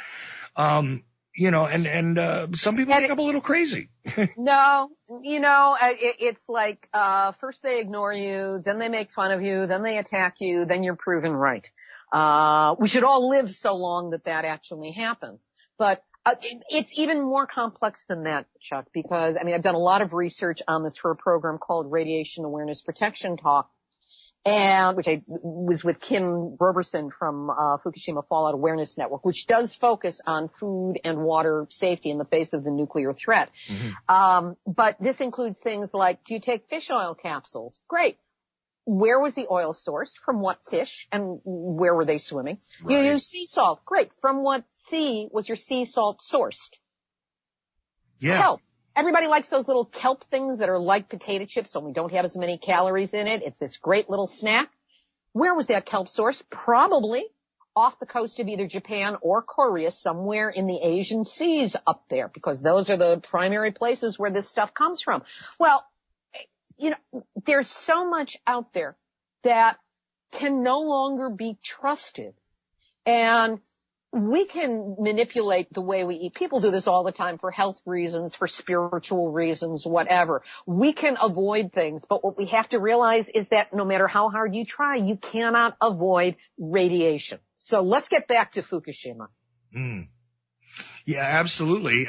Some people think I'm a little crazy. No, it's like, first they ignore you, then they make fun of you, then they attack you, then you're proven right. We should all live so long that actually happens. But it's even more complex than that, Chuck, because, I've done a lot of research on this for a program called Radiation Awareness Protection Talk, which I was with Kim Roberson from Fukushima Fallout Awareness Network, which does focus on food and water safety in the face of the nuclear threat. Mm-hmm. But this includes things like, do you take fish oil capsules? Great. Where was the oil sourced? From what fish? And where were they swimming? Right. You use sea salt. Great. From what sea was your sea salt sourced? Yeah. Kelp. Everybody likes those little kelp things that are like potato chips, only don't have as many calories in it. It's this great little snack. Where was that kelp sourced? Probably off the coast of either Japan or Korea, somewhere in the Asian seas up there, because those are the primary places where this stuff comes from. Well, there's so much out there that can no longer be trusted. And we can manipulate the way we eat. People do this all the time for health reasons, for spiritual reasons, whatever. We can avoid things, but what we have to realize is that no matter how hard you try, you cannot avoid radiation. So let's get back to Fukushima. Yeah, absolutely.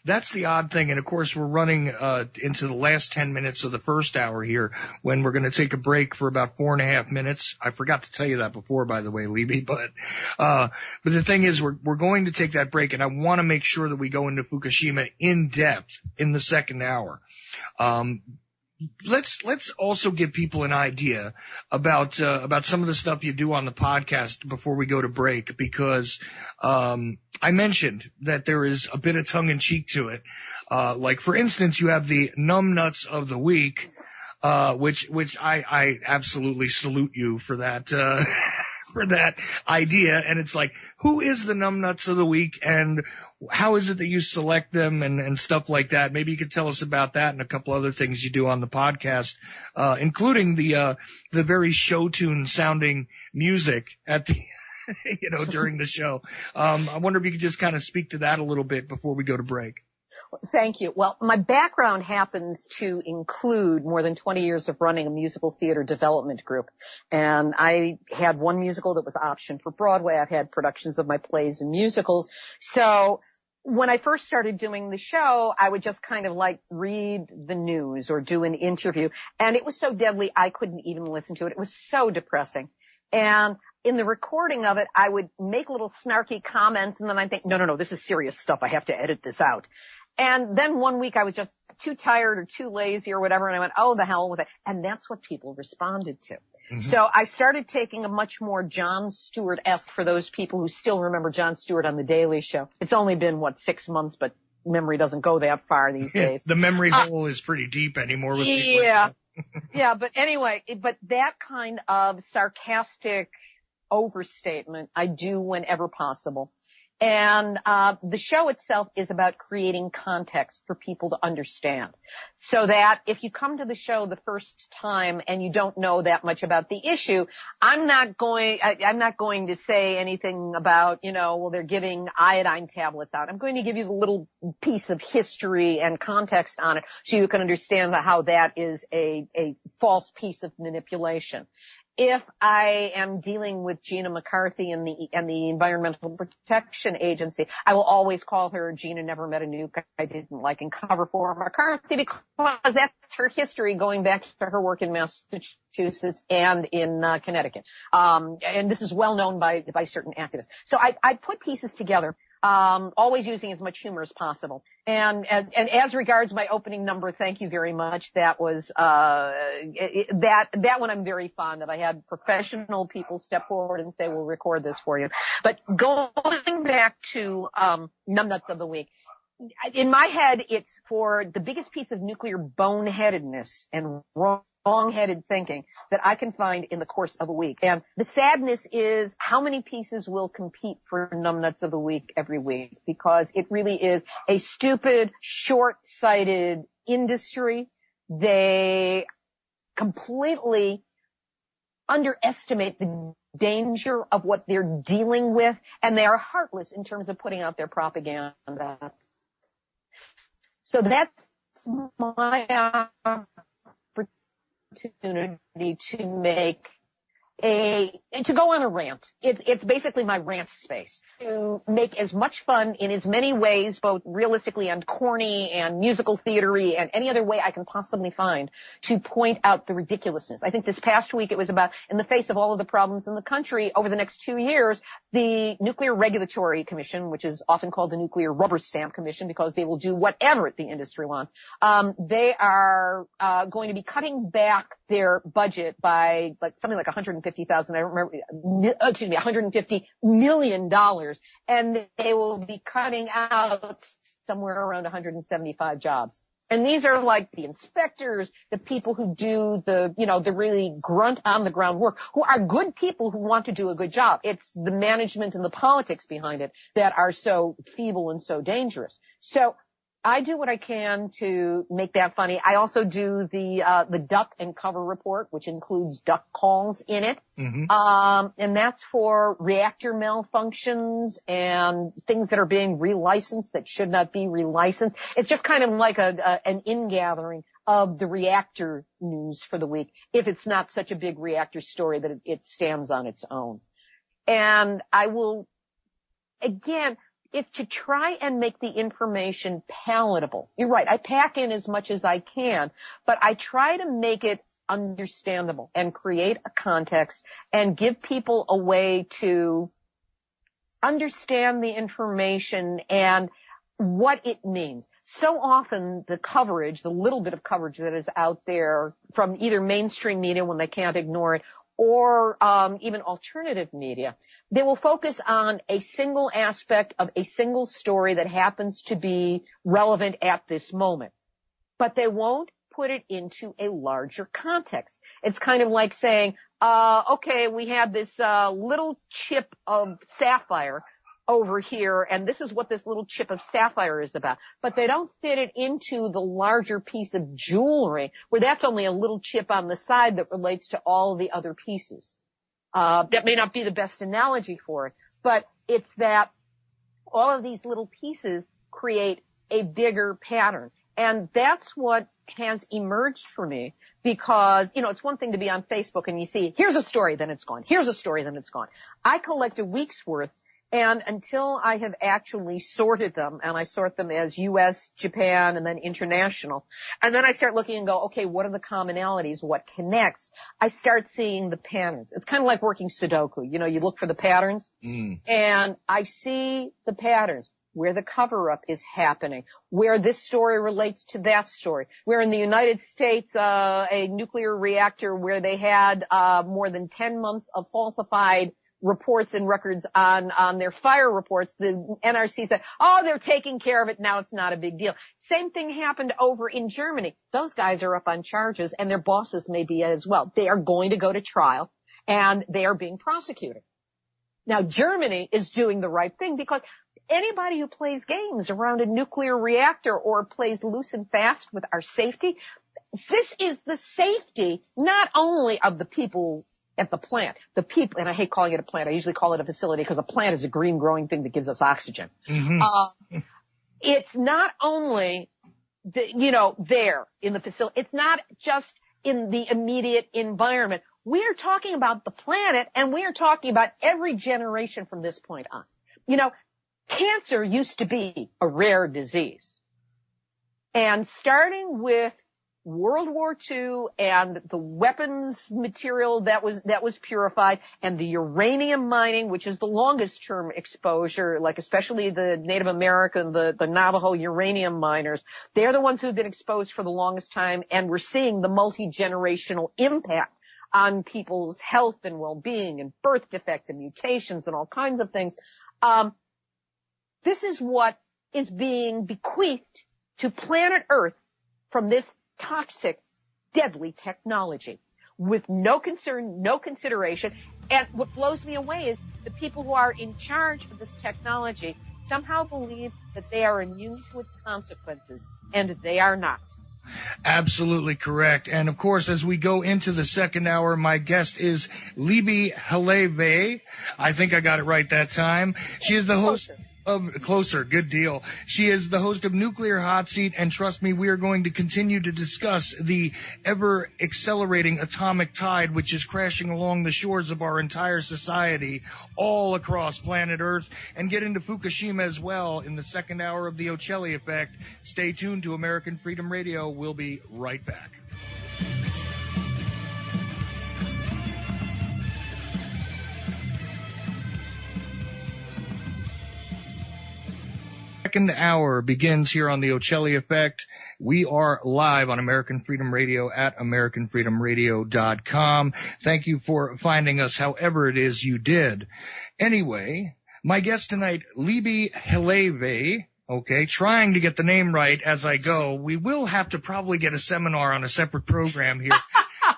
That's the odd thing. And of course, we're running into the last 10 minutes of the first hour here, when we're going to take a break for about 4.5 minutes. I forgot to tell you that before, by the way, Libbe. But the thing is, we're going to take that break, and I want to make sure that we go into Fukushima in depth in the second hour. Let's also give people an idea about some of the stuff you do on the podcast before we go to break, because I mentioned that there is a bit of tongue in cheek to it. Like, for instance, you have the numb nuts of the week, which I absolutely salute you for that. For that idea. And it's like, who is the numbnuts of the week, and how is it that you select them, and stuff like that? Maybe you could tell us about that and a couple other things you do on the podcast, including the very show tune sounding music at the during the show. I wonder if you could just kind of speak to that a little bit before we go to break. Thank you. Well, my background happens to include more than 20 years of running a musical theater development group. And I had one musical that was optioned for Broadway. I've had productions of my plays and musicals. So when I first started doing the show, I would just kind of like read the news or do an interview. And it was so deadly, I couldn't even listen to it. It was so depressing. And in the recording of it, I would make little snarky comments, and then I'd think, no, this is serious stuff. I have to edit this out. And then one week I was just too tired or too lazy or whatever, and I went, oh, the hell with it. And that's what people responded to. Mm-hmm. So I started taking a much more Jon Stewart-esque, for those people who still remember Jon Stewart on The Daily Show. It's only been, 6 months, but memory doesn't go that far these days. The memory hole is pretty deep anymore with people. Yeah. Yeah, but anyway, but that kind of sarcastic overstatement I do whenever possible. And the show itself is about creating context for people to understand, so that if you come to the show the first time and you don't know that much about the issue, I'm not going to say anything about, they're giving iodine tablets out. I'm going to give you the little piece of history and context on it, so you can understand how that is a false piece of manipulation. If I am dealing with Gina McCarthy and the Environmental Protection Agency, I will always call her Gina Never Met a Nuke I Didn't Like, and cover for McCarthy, because that's her history going back to her work in Massachusetts and in Connecticut. And this is well known by certain activists. So I put pieces together, always using as much humor as possible. And as regards my opening number, thank you very much. That was, that one I'm very fond of. I had professional people step forward and say, we'll record this for you. But going back to, numbnuts of the week, in my head, it's for the biggest piece of nuclear boneheadedness and wrong wrong-headed thinking that I can find in the course of a week. And the sadness is how many pieces will compete for numbnuts of the week every week, because it really is a stupid, short-sighted industry. They completely underestimate the danger of what they're dealing with, and they are heartless in terms of putting out their propaganda. So that's my opportunity to go on a rant. It's basically my rant space, to make as much fun in as many ways, both realistically and corny and musical theatery and any other way I can possibly find, to point out the ridiculousness. I think this past week it was about, in the face of all of the problems in the country, over the next 2 years, the Nuclear Regulatory Commission, which is often called the Nuclear Rubber Stamp Commission because they will do whatever the industry wants, they are going to be cutting back their budget by something like $150,000, I don't remember, $150 million, and they will be cutting out somewhere around 175 jobs. And these are like the inspectors, the people who do the really grunt on the ground work, who are good people who want to do a good job. It's the management and the politics behind it that are so feeble and so dangerous. So I do what I can to make that funny. I also do the duck and cover report, which includes duck calls in it. Mm-hmm. And that's for reactor malfunctions and things that are being relicensed that should not be relicensed. It's just kind of like an ingathering of the reactor news for the week, if it's not such a big reactor story that it stands on its own. And I will, again, it's to try and make the information palatable. You're right. I pack in as much as I can, but I try to make it understandable and create a context and give people a way to understand the information and what it means. So often the coverage, the little bit of coverage that is out there from either mainstream media when they can't ignore it, or even alternative media, they will focus on a single aspect of a single story that happens to be relevant at this moment. But they won't put it into a larger context. It's kind of like saying, okay, we have this little chip of sapphire over here, and this is what this little chip of sapphire is about. But they don't fit it into the larger piece of jewelry, where that's only a little chip on the side that relates to all the other pieces. That may not be the best analogy for it, but it's that all of these little pieces create a bigger pattern. And that's what has emerged for me, because, it's one thing to be on Facebook and you see, here's a story, then it's gone. Here's a story, then it's gone. I collect a week's worth. And until I have actually sorted them, and I sort them as U.S., Japan, and then international, and then I start looking and go, okay, what are the commonalities? What connects? I start seeing the patterns. It's kind of like working Sudoku. You look for the patterns, and I see the patterns, where the cover-up is happening, where this story relates to that story, where in the United States, a nuclear reactor where they had more than 10 months of falsified reports and records on their fire reports, the NRC said, oh, they're taking care of it now, it's not a big deal. Same thing happened over in Germany. Those guys are up on charges, and their bosses may be as well. They are going to go to trial, and they are being prosecuted. Now, Germany is doing the right thing, because anybody who plays games around a nuclear reactor or plays loose and fast with our safety, this is the safety not only of the people at the plant, the people, and I hate calling it a plant. I usually call it a facility, because a plant is a green growing thing that gives us oxygen. Mm-hmm. It's not only there in the facility. It's not just in the immediate environment. We are talking about the planet, and we are talking about every generation from this point on. Cancer used to be a rare disease. And starting with World War II and the weapons material that was purified, and the uranium mining, which is the longest term exposure, like especially the Native American, the Navajo uranium miners, they're the ones who've been exposed for the longest time, and we're seeing the multi-generational impact on people's health and well-being and birth defects and mutations and all kinds of things. This is what is being bequeathed to planet Earth from this toxic, deadly technology with no concern, no consideration. And what blows me away is the people who are in charge of this technology somehow believe that they are immune to its consequences, and they are not. Absolutely correct. And, of course, as we go into the second hour, my guest is Libbe HaLevy. I think I got it right that time. She is the host of Closer, good deal. She is the host of Nuclear Hot Seat, and trust me, we are going to continue to discuss the ever-accelerating atomic tide which is crashing along the shores of our entire society all across planet Earth, and get into Fukushima as well in the second hour of the Ochelli Effect. Stay tuned to American Freedom Radio. We'll be right back. Second hour begins here on the Ochelli Effect. We are live on American Freedom Radio at AmericanFreedomRadio.com. Thank you for finding us however it is you did. Anyway, my guest tonight, Libbe HaLevy. Okay, trying to get the name right as I go. We will have to probably get a seminar on a separate program here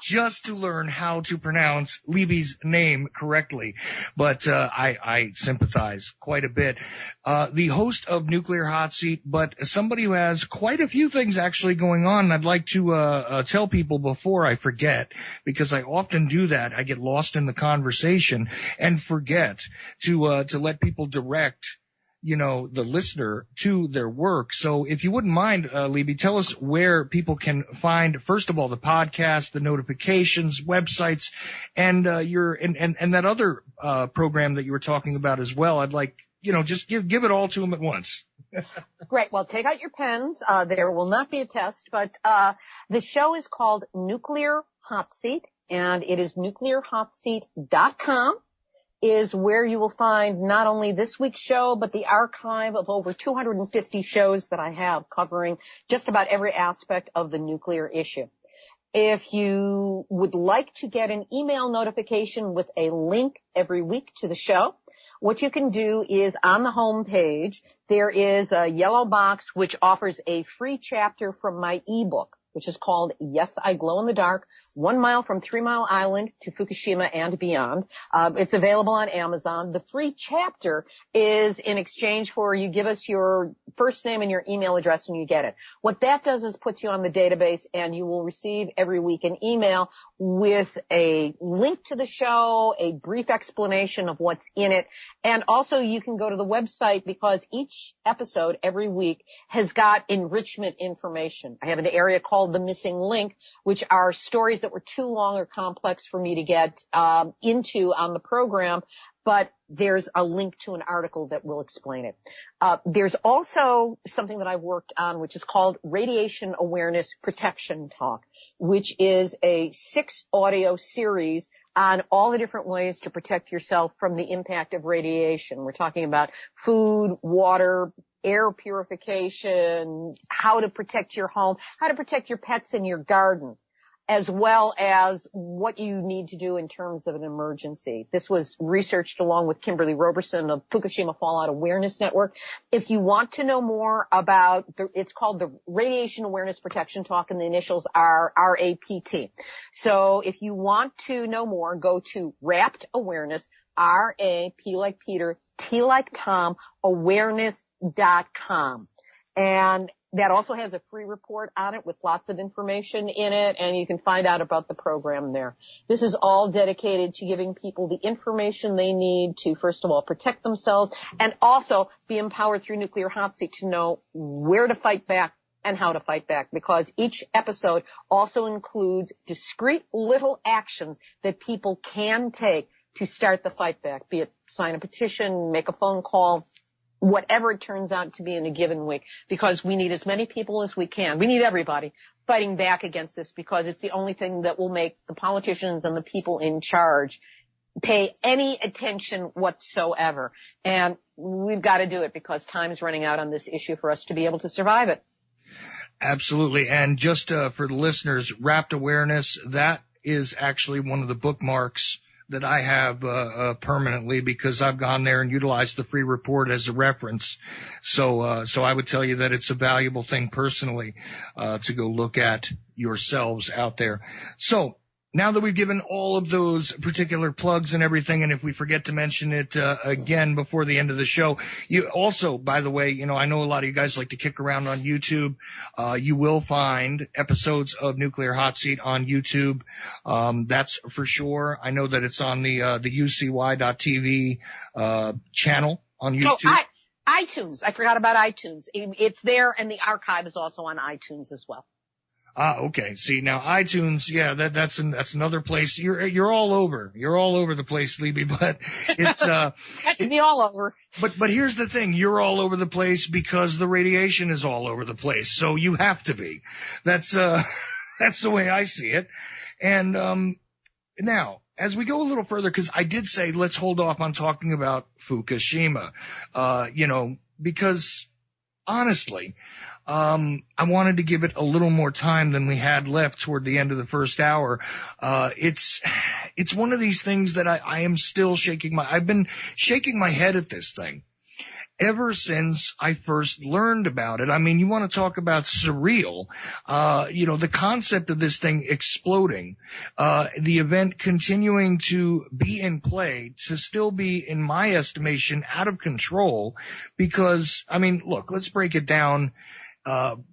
just to learn how to pronounce Libbe's name correctly. But I sympathize quite a bit. The host of Nuclear Hot Seat, but somebody who has quite a few things actually going on. I'd like to tell people before I forget, because I often do that. I get lost in the conversation and forget to let people direct the listener to their work. So if you wouldn't mind, Libbe, tell us where people can find, first of all, the podcast, the notifications, websites, and and that other program that you were talking about as well. I'd like, just give it all to them at once. Great. Well, take out your pens. There will not be a test, but the show is called Nuclear Hot Seat, and it is nuclearhotseat.com. is where you will find not only this week's show, but the archive of over 250 shows that I have covering just about every aspect of the nuclear issue. If you would like to get an email notification with a link every week to the show, what you can do is on the home page, there is a yellow box which offers a free chapter from my ebook, which is called Yes, I Glow in the Dark, 1 Mile from 3 Mile Island to Fukushima and Beyond. It's available on Amazon. The free chapter is in exchange for you give us your first name and your email address and you get it. What that does is puts you on the database, and you will receive every week an email with a link to the show, a brief explanation of what's in it, and also you can go to the website because each episode every week has got enrichment information. I have an area called The Missing Link, which are stories that were too long or complex for me to get into on the program, but there's a link to an article that will explain it. There's also something that I've worked on, which is called Radiation Awareness Protection Talk, which is a 6-audio series on all the different ways to protect yourself from the impact of radiation. We're talking about food, water, air purification, how to protect your home, how to protect your pets and your garden, as well as what you need to do in terms of an emergency. This was researched along with Kimberly Roberson of Fukushima Fallout Awareness Network. If you want to know more about, it's called the Radiation Awareness Protection Talk, and the initials are RAPT. So if you want to know more, go to Wrapped Awareness, R-A-P like Peter, T like Tom, awareness.com. And that also has a free report on it with lots of information in it, and you can find out about the program there. This is all dedicated to giving people the information they need to, first of all, protect themselves and also be empowered through Nuclear Hot Seat to know where to fight back and how to fight back, because each episode also includes discrete little actions that people can take to start the fight back, be it sign a petition, make a phone call, whatever it turns out to be in a given week, because we need as many people as we can. We need everybody fighting back against this, because it's the only thing that will make the politicians and the people in charge pay any attention whatsoever. And we've got to do it because time's running out on this issue for us to be able to survive it. Absolutely. And just for the listeners, Wrapped Awareness, that is actually one of the bookmarks that I have permanently because I've gone there and utilized the free report as a reference. So I would tell you that it's a valuable thing personally to go look at yourselves out there. So now that we've given all of those particular plugs and everything, and if we forget to mention it again before the end of the show, you also, by the way, I know a lot of you guys like to kick around on YouTube. You will find episodes of Nuclear Hot Seat on YouTube. That's for sure. I know that it's on the UCY.TV channel on YouTube. Oh, iTunes. I forgot about iTunes. It's there, and the archive is also on iTunes as well. Okay. See, now iTunes, yeah, that's another place. You're all over. You're all over the place, Libbe, but it's that's me all over. But here's the thing, you're all over the place because the radiation is all over the place. So you have to be. That's the way I see it. And now, as we go a little further, because I did say let's hold off on talking about Fukushima, because honestly, I wanted to give it a little more time than we had left toward the end of the first hour. It's one of these things that I am still I've been shaking my head at this thing ever since I first learned about it. I mean, you want to talk about surreal, the concept of this thing exploding, the event continuing to be in play, to still be, in my estimation, out of control because, I mean, look, let's break it down.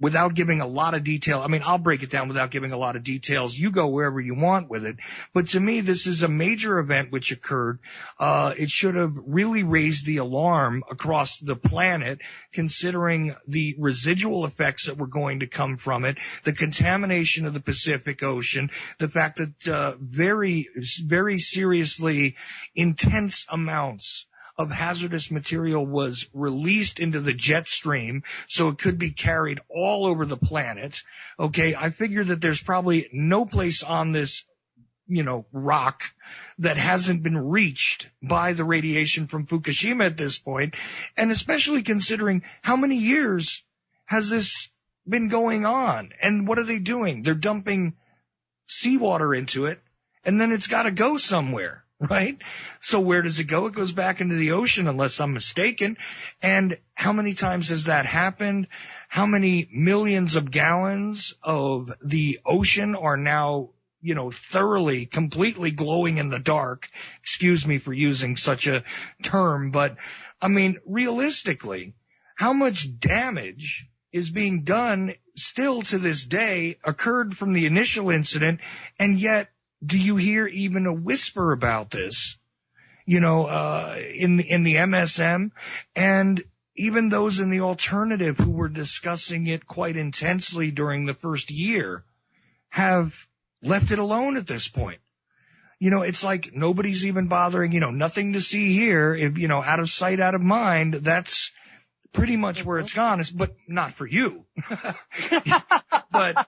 Without giving a lot of detail. I mean, I'll break it down without giving a lot of details. You go wherever you want with it. But to me, this is a major event which occurred. It should have really raised the alarm across the planet, considering the residual effects that were going to come from it, the contamination of the Pacific Ocean, the fact that very, very seriously intense amounts of hazardous material was released into the jet stream, so it could be carried all over the planet. Okay, I figure that there's probably no place on this, rock that hasn't been reached by the radiation from Fukushima at this point, and especially considering how many years has this been going on, and what are they doing? They're dumping seawater into it, and then it's got to go somewhere. Right? So where does it go? It goes back into the ocean unless I'm mistaken. And how many times has that happened? How many millions of gallons of the ocean are now, thoroughly, completely glowing in the dark? Excuse me for using such a term, but I mean, realistically, how much damage is being done still to this day occurred from the initial incident, and yet do you hear even a whisper about this, in the MSM, and even those in the alternative who were discussing it quite intensely during the first year have left it alone at this point. It's like nobody's even bothering, nothing to see here. If, out of sight, out of mind, that's pretty much where it's gone, but not for you. but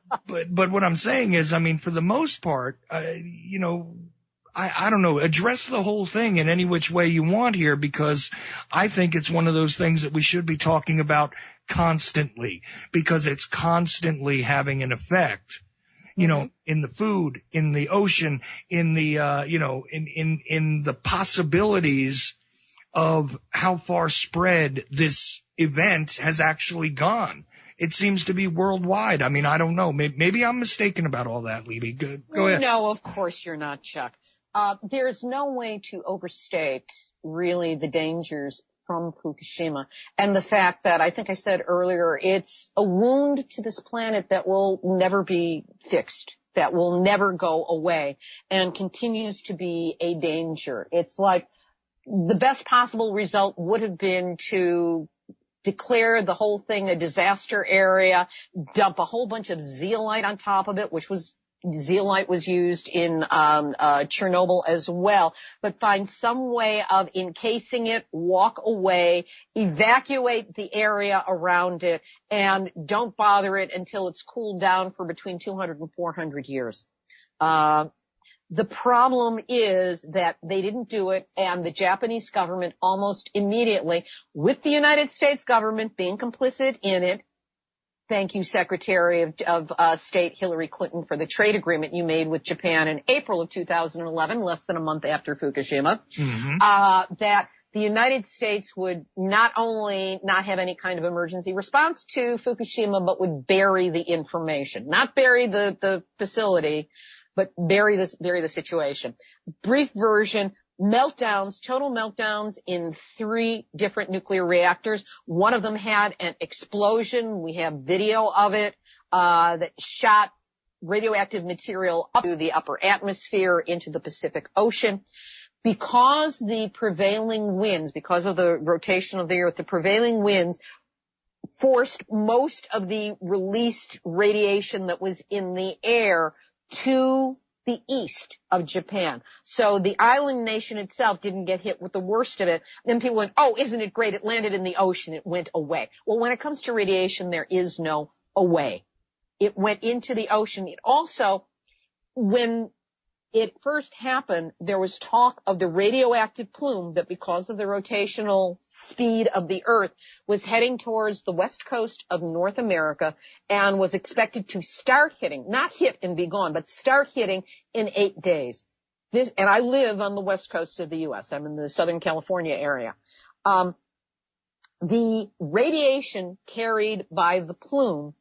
what I'm saying is, I mean, for the most part, I don't know, address the whole thing in any which way you want here, because I think it's one of those things that we should be talking about constantly, because it's constantly having an effect. In the food, in the ocean, in the, in the possibilities of how far spread this event has actually gone. It seems to be worldwide. I mean, I don't know. Maybe I'm mistaken about all that, Libbe. Go ahead. No, of course you're not, Chuck. There's no way to overstate, really, the dangers from Fukushima. And the fact that, I think I said earlier, it's a wound to this planet that will never be fixed, that will never go away, and continues to be a danger. It's like the best possible result would have been to declare the whole thing a disaster area, dump a whole bunch of zeolite on top of it, zeolite was used in Chernobyl as well, but find some way of encasing it, walk away, evacuate the area around it, and don't bother it until it's cooled down for between 200 and 400 years. The problem is that they didn't do it, and the Japanese government almost immediately, with the United States government being complicit in it, thank you, Secretary of State Hillary Clinton, for the trade agreement you made with Japan in April of 2011, less than a month after Fukushima, that the United States would not only not have any kind of emergency response to Fukushima, but would bury the information. Not bury the facility, but bury the situation. Brief version, total meltdowns in 3 different nuclear reactors. One of them had an explosion. We have video of it, that shot radioactive material up to the upper atmosphere into the Pacific Ocean. Because the prevailing winds, because of the rotation of the Earth, the prevailing winds forced most of the released radiation that was in the air to the east of Japan. So the island nation itself didn't get hit with the worst of it. Then people went, oh, isn't it great? It landed in the ocean. It went away. Well, when it comes to radiation, there is no away. It went into the ocean. It also, when it first happened, there was talk of the radioactive plume that, because of the rotational speed of the Earth, was heading towards the west coast of North America and was expected to start hitting, not hit and be gone, but start hitting in 8 days. And I live on the west coast of the U.S. I'm in the Southern California area. The radiation carried by the plume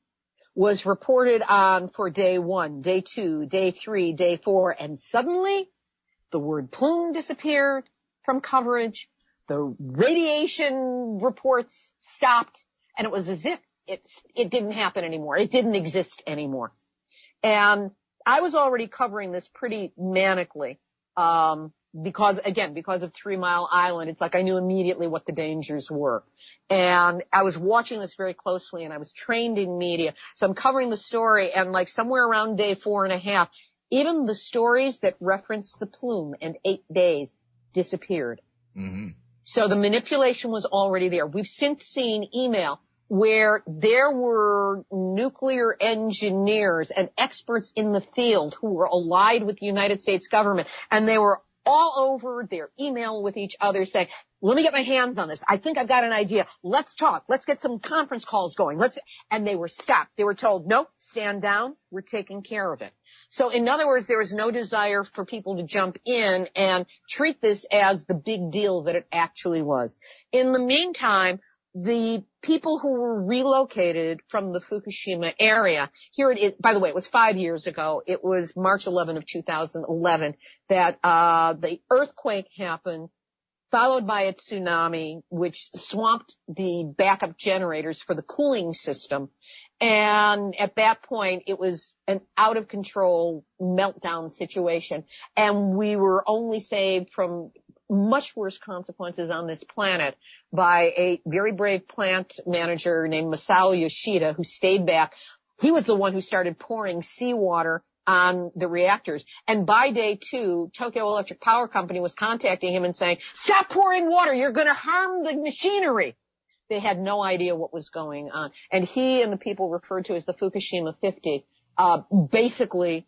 was reported on for day 1, day 2, day 3, day 4, and suddenly the word plume disappeared from coverage. The radiation reports stopped, and it was as if it didn't happen anymore. It didn't exist anymore. And I was already covering this pretty manically, because of 3 Mile Island. It's like I knew immediately what the dangers were. And I was watching this very closely, and I was trained in media. So I'm covering the story, and like somewhere around day 4.5, even the stories that referenced the plume and 8 days disappeared. Mm-hmm. So the manipulation was already there. We've since seen email where there were nuclear engineers and experts in the field who were allied with the United States government, and they were all over their email with each other saying, let me get my hands on this. I think I've got an idea. Let's talk. Let's get some conference calls going. And they were stopped. They were told, no, stand down. We're taking care of it. So in other words, there was no desire for people to jump in and treat this as the big deal that it actually was. In the meantime, the people who were relocated from the Fukushima area, here it is, by the way, it was 5 years ago. It was March 11 of 2011 that the earthquake happened, followed by a tsunami, which swamped the backup generators for the cooling system. And at that point, it was an out-of-control meltdown situation. And we were only saved from much worse consequences on this planet by a very brave plant manager named Masao Yoshida, who stayed back. He was the one who started pouring seawater on the reactors. And by day 2, Tokyo Electric Power Company was contacting him and saying, stop pouring water, you're going to harm the machinery. They had no idea what was going on. And he and the people referred to as the Fukushima 50 basically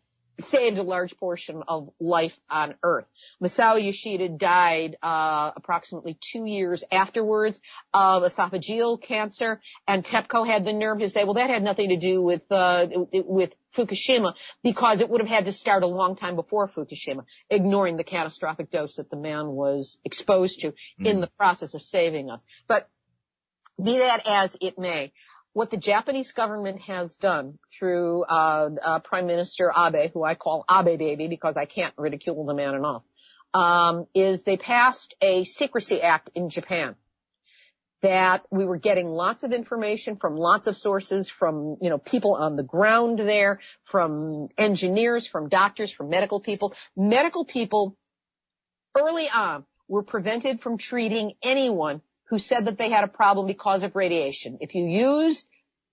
saved a large portion of life on Earth. Masao Yoshida died approximately 2 years afterwards of esophageal cancer, and TEPCO had the nerve to say, well, that had nothing to do with Fukushima, because it would have had to start a long time before Fukushima, ignoring the catastrophic dose that the man was exposed to in the process of saving us. But be that as it may, what the Japanese government has done through Prime Minister Abe, who I call Abe Baby because I can't ridicule the man enough, is they passed a secrecy act in Japan that we were getting lots of information from lots of sources, from people on the ground there, from engineers, from doctors, from medical people. Medical people early on were prevented from treating anyone who said that they had a problem because of radiation. If you used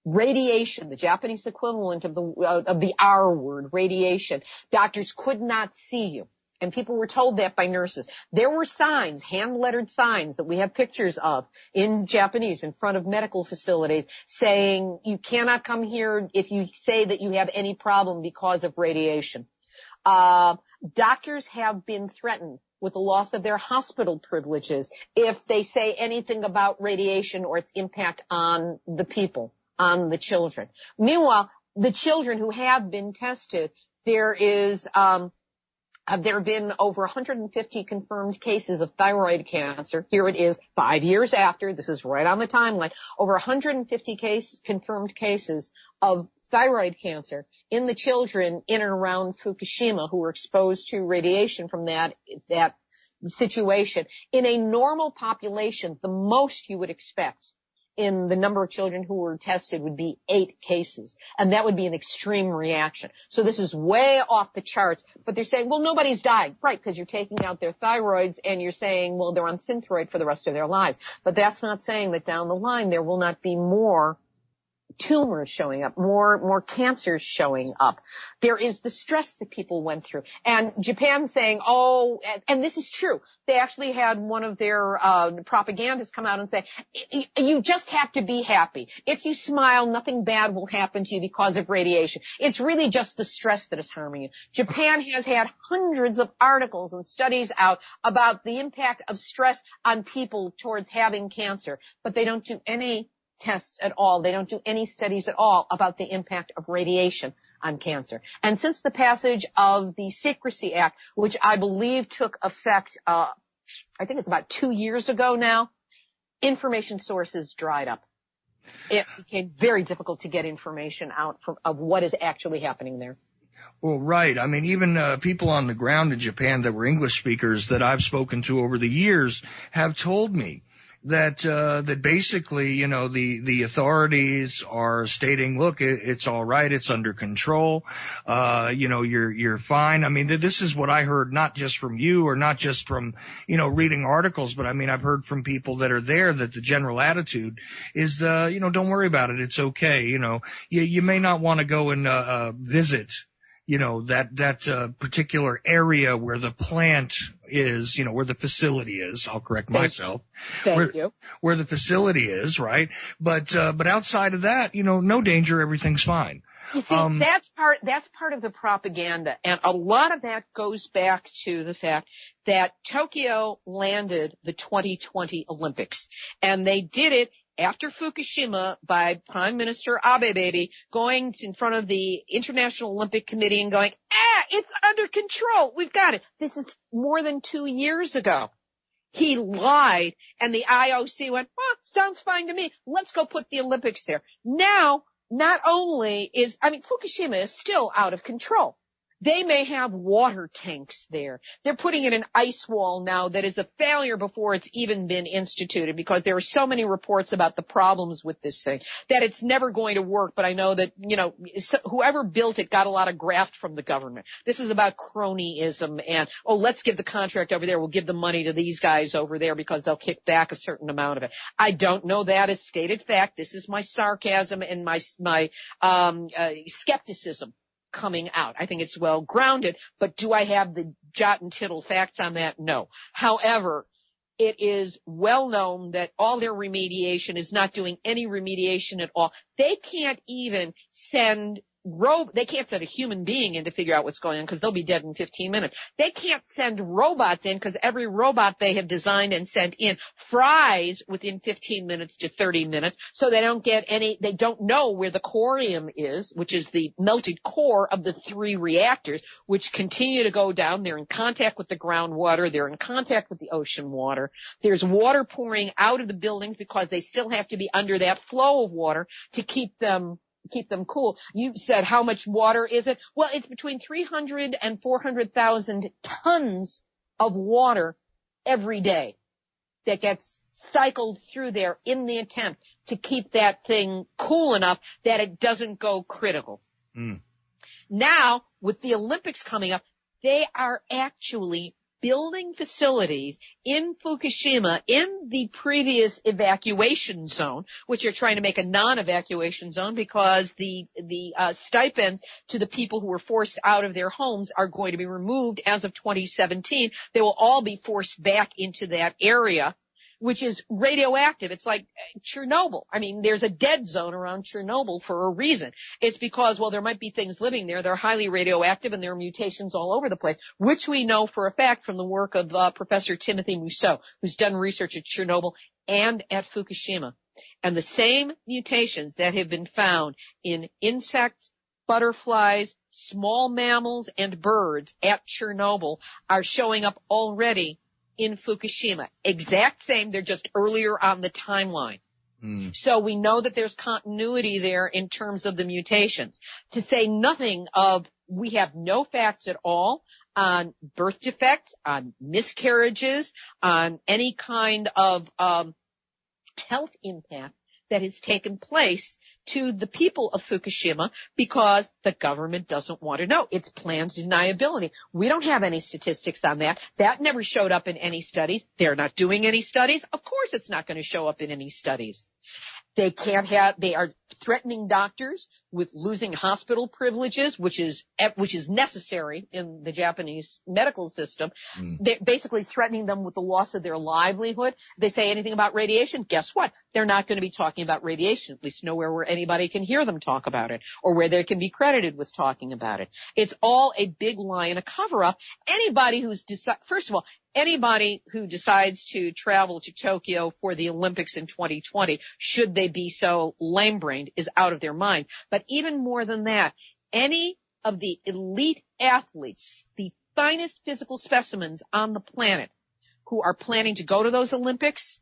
radiation, the Japanese equivalent of the R word, radiation, doctors could not see you. And people were told that by nurses. There were signs, hand-lettered signs that we have pictures of in Japanese in front of medical facilities saying you cannot come here if you say that you have any problem because of radiation. Doctors have been threatened with the loss of their hospital privileges if they say anything about radiation or its impact on the people. on the children. Meanwhile, the children who have been tested, there have been over 150 confirmed cases of thyroid cancer. Here it is, 5 years after. This is right on the timeline. Over 150 confirmed cases of thyroid cancer in the children in and around Fukushima who were exposed to radiation from that situation. In a normal population, the most you would expect in the number of children who were tested would be 8 cases. And that would be an extreme reaction. So this is way off the charts. But they're saying, well, nobody's died. Right, because you're taking out their thyroids and you're saying, well, they're on Synthroid for the rest of their lives. But that's not saying that down the line there will not be more tumors showing up, more cancers showing up. There is the stress that people went through. And Japan saying, oh, and this is true. They actually had one of their propagandists come out and say, you just have to be happy. If you smile, nothing bad will happen to you because of radiation. It's really just the stress that is harming you. Japan has had hundreds of articles and studies out about the impact of stress on people towards having cancer, but they don't do any tests at all. They don't do any studies at all about the impact of radiation on cancer. And since the passage of the Secrecy Act, which I believe took effect, I think it's about 2 years ago now, information sources dried up. It became very difficult to get information out of what is actually happening there. Well, right. I mean, even people on the ground in Japan that were English speakers that I've spoken to over the years have told me that basically, you know, the authorities are stating, look, it's all right, it's under control, you know, you're fine. I mean, this is what I heard not just from you or not just from, you know, reading articles, but I mean, I've heard from people that are there that the general attitude is, you know, don't worry about it, it's okay. You know, you may not want to go and visit, you know, that particular area where the plant is, you know, where the facility is. I'll correct myself. Thank you. Where the facility is, right? But outside of that, you know, no danger, everything's fine. You see, that's part of the propaganda, and a lot of that goes back to the fact that Tokyo landed the 2020 Olympics, and they did it after Fukushima by Prime Minister Abe baby going in front of the International Olympic Committee and going, it's under control. We've got it. This is more than 2 years ago. He lied, and the IOC went, sounds fine to me. Let's go put the Olympics there. Now, not only Fukushima is still out of control. They may have water tanks there. They're putting in an ice wall now that is a failure before it's even been instituted because there are so many reports about the problems with this thing that it's never going to work. But I know that, you know, whoever built it got a lot of graft from the government. This is about cronyism and, let's give the contract over there. We'll give the money to these guys over there because they'll kick back a certain amount of it. I don't know that as stated fact. This is my sarcasm and my skepticism coming out. I think it's well grounded, but do I have the jot and tittle facts on that? No. However, it is well known that all their remediation is not doing any remediation at all. They can't even send they can't send a human being in to figure out what's going on because they'll be dead in 15 minutes. They can't send robots in because every robot they have designed and sent in fries within 15 minutes to 30 minutes, so they don't know where the corium is, which is the melted core of the 3 reactors, which continue to go down. They're in contact with the groundwater. They're in contact with the ocean water. There's water pouring out of the buildings because they still have to be under that flow of water to keep them cool. You said how much water is it? Well, it's between 300 and 400,000 tons of water every day that gets cycled through there in the attempt to keep that thing cool enough that it doesn't go critical. Now, with the Olympics coming up, they are actually building facilities in Fukushima in the previous evacuation zone, which are trying to make a non-evacuation zone because the stipends to the people who were forced out of their homes are going to be removed as of 2017. They will all be forced back into that area, which is radioactive. It's like Chernobyl. I mean, there's a dead zone around Chernobyl for a reason. It's because, there might be things living there. They're highly radioactive and there are mutations all over the place, which we know for a fact from the work of Professor Timothy Mousseau, who's done research at Chernobyl and at Fukushima. And the same mutations that have been found in insects, butterflies, small mammals, and birds at Chernobyl are showing up already in Fukushima. Exact same, they're just earlier on the timeline. So we know that there's continuity there in terms of the mutations. To say nothing of, we have no facts at all on birth defects, on miscarriages, on any kind of health impact that has taken place to the people of Fukushima because the government doesn't want to know. It's planned deniability. We don't have any statistics on that. That never showed up in any studies. They're not doing any studies. Of course it's not going to show up in any studies. They are threatening doctors with losing hospital privileges, which is necessary in the Japanese medical system. They're basically threatening them with the loss of their livelihood. They say anything about radiation, guess what? They're not going to be talking about radiation, at least nowhere where anybody can hear them talk about it or where they can be credited with talking about it. It's all a big lie and a cover-up. Anybody who decides to travel to Tokyo for the Olympics in 2020, should they be so lame-brained, is out of their mind. But even more than that, any of the elite athletes, the finest physical specimens on the planet who are planning to go to those Olympics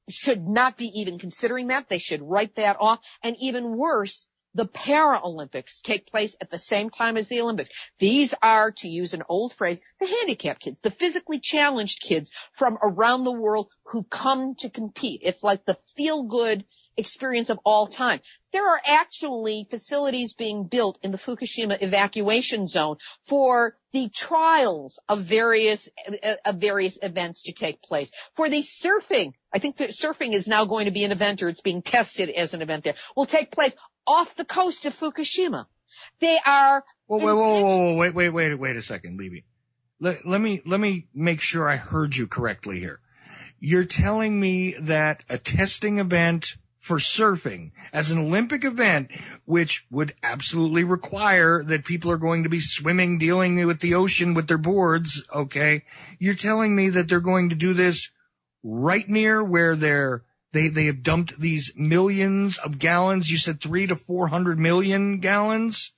should not be even considering that. They should write that off. And even worse, the Paralympics take place at the same time as the Olympics. These are, to use an old phrase, the handicapped kids, the physically challenged kids from around the world who come to compete. It's like the feel-good experience of all time. There are actually facilities being built in the Fukushima evacuation zone for the trials of various events to take place. For the surfing, I think that surfing is now going to be an event, or it's being tested as an event there, will take place off the coast of Fukushima. They are... Wait a second, Libbe. Let me make sure I heard you correctly here. You're telling me that a testing event for surfing as an Olympic event, which would absolutely require that people are going to be swimming, dealing with the ocean with their boards, okay? You're telling me that they're going to do this right near where they have dumped these millions of gallons. You said 300 to 400 million gallons?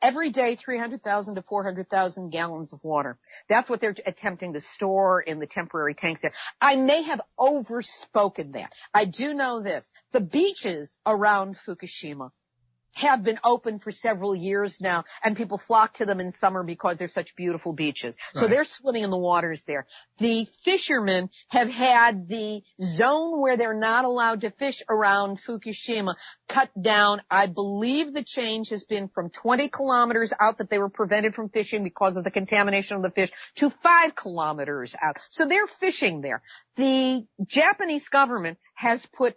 Every day, 300,000 to 400,000 gallons of water. That's what they're attempting to store in the temporary tanks there. I may have overspoken that. I do know this. The beaches around Fukushima have been open for several years now, and people flock to them in summer because they're such beautiful beaches. Right. So they're swimming in the waters there. The fishermen have had the zone where they're not allowed to fish around Fukushima cut down. I believe the change has been from 20 kilometers out that they were prevented from fishing because of the contamination of the fish to 5 kilometers out. So they're fishing there. The Japanese government has put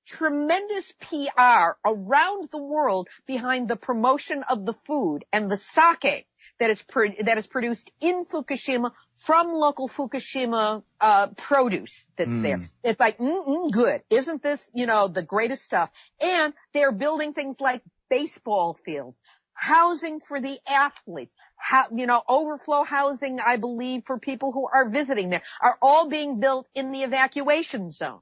tremendous PR around the world behind the promotion of the food and the sake that is produced in Fukushima from local Fukushima produce that's there. It's like, good. Isn't this, the greatest stuff? And they're building things like baseball fields, housing for the athletes, overflow housing, I believe, for people who are visiting there, are all being built in the evacuation zone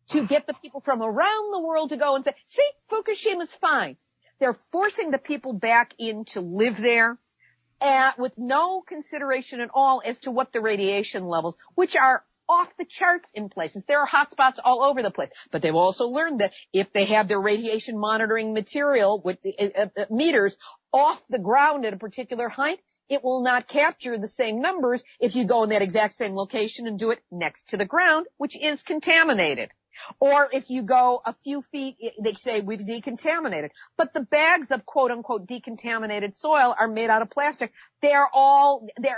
to get the people from around the world to go and say, see, Fukushima's fine. They're forcing the people back in to live there with no consideration at all as to what the radiation levels, which are off the charts in places. There are hot spots all over the place. But they've also learned that if they have their radiation monitoring material with the meters off the ground at a particular height, it will not capture the same numbers if you go in that exact same location and do it next to the ground, which is contaminated. Or if you go a few feet, they say we've decontaminated. But the bags of quote-unquote decontaminated soil are made out of plastic. They're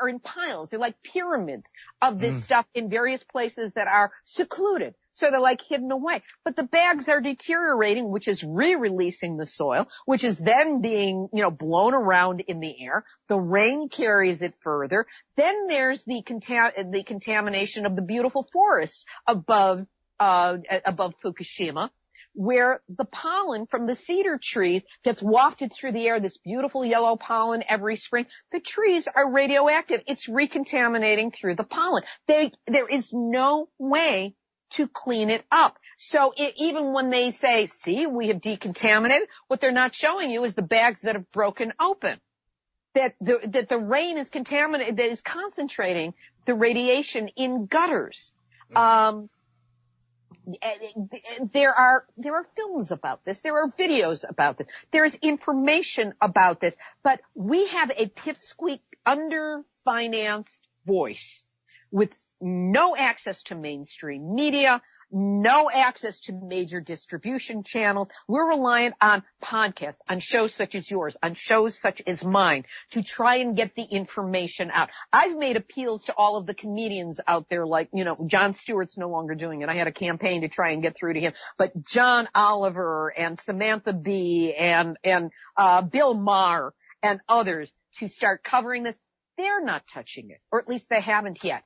in piles. They're like pyramids of this stuff in various places that are secluded. So they're like hidden away. But the bags are deteriorating, which is re-releasing the soil, which is then being, blown around in the air. The rain carries it further. Then there's the contamination of the beautiful forests above Fukushima, where the pollen from the cedar trees gets wafted through the air, this beautiful yellow pollen every spring. The trees are radioactive. It's recontaminating through the pollen. There is no way to clean it up. So even when they say, see, we have decontaminated, what they're not showing you is the bags that have broken open. That the rain is contaminated, that is concentrating the radiation in gutters. There are films about this. There are videos about this. There is information about this. But we have a pipsqueak, under-financed voice with no access to mainstream media, no access to major distribution channels. We're reliant on podcasts, on shows such as yours, on shows such as mine to try and get the information out. I've made appeals to all of the comedians out there, like, Jon Stewart's no longer doing it. I had a campaign to try and get through to him. But John Oliver and Samantha Bee and Bill Maher and others to start covering this, they're not touching it, or at least they haven't yet.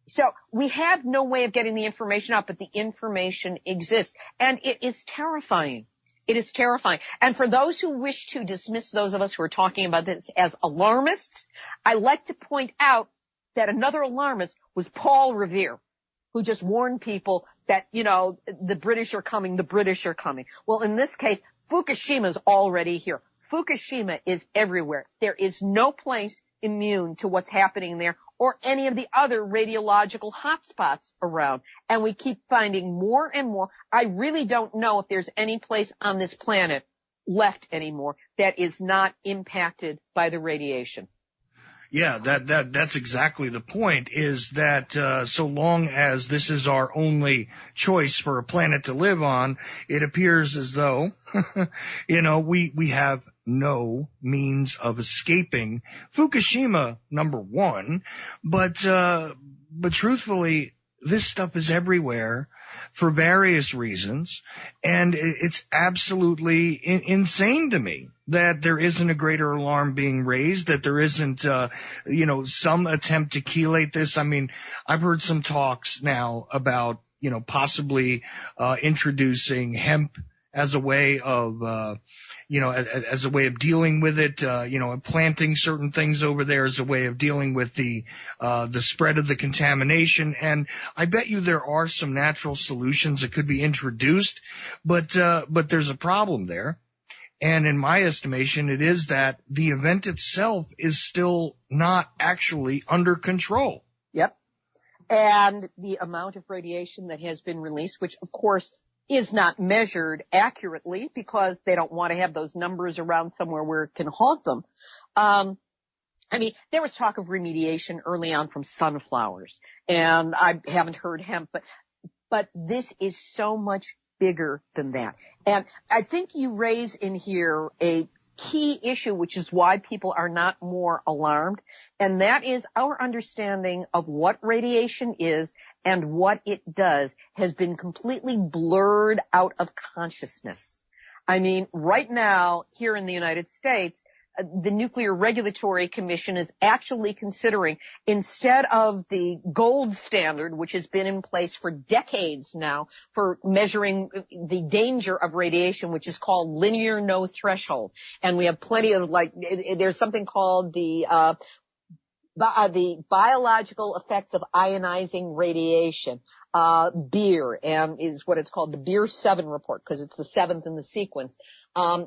So we have no way of getting the information out, but the information exists. And it is terrifying. It is terrifying. And for those who wish to dismiss those of us who are talking about this as alarmists, I like to point out that another alarmist was Paul Revere, who just warned people that, the British are coming, the British are coming. Well, in this case, Fukushima is already here. Fukushima is everywhere. There is no place immune to what's happening there or any of the other radiological hotspots around. And we keep finding more and more. I really don't know if there's any place on this planet left anymore that is not impacted by the radiation. Yeah, that's exactly the point, is that so long as this is our only choice for a planet to live on, it appears as though, we have no means of escaping Fukushima, number one, but truthfully, this stuff is everywhere for various reasons, and it's absolutely insane to me that there isn't a greater alarm being raised, that there isn't, some attempt to chelate this. I mean, I've heard some talks now about, possibly introducing hemp as a way of, as a way of dealing with it, planting certain things over there as a way of dealing with the spread of the contamination. And I bet you there are some natural solutions that could be introduced, but there's a problem there. And in my estimation, it is that the event itself is still not actually under control. Yep. And the amount of radiation that has been released, which of course is not measured accurately because they don't want to have those numbers around somewhere where it can haunt them. There was talk of remediation early on from sunflowers, and I haven't heard hemp, but this is so much bigger than that. And I think you raise in here a key issue, which is why people are not more alarmed, and that is our understanding of what radiation is and what it does has been completely blurred out of consciousness. Right now, here in the United States, the Nuclear Regulatory Commission is actually considering, instead of the gold standard, which has been in place for decades now for measuring the danger of radiation, which is called linear no threshold. And we have plenty of, there's something called the biological effects of ionizing radiation, BEER, and is what it's called, the BEER 7 report, because it's the seventh in the sequence,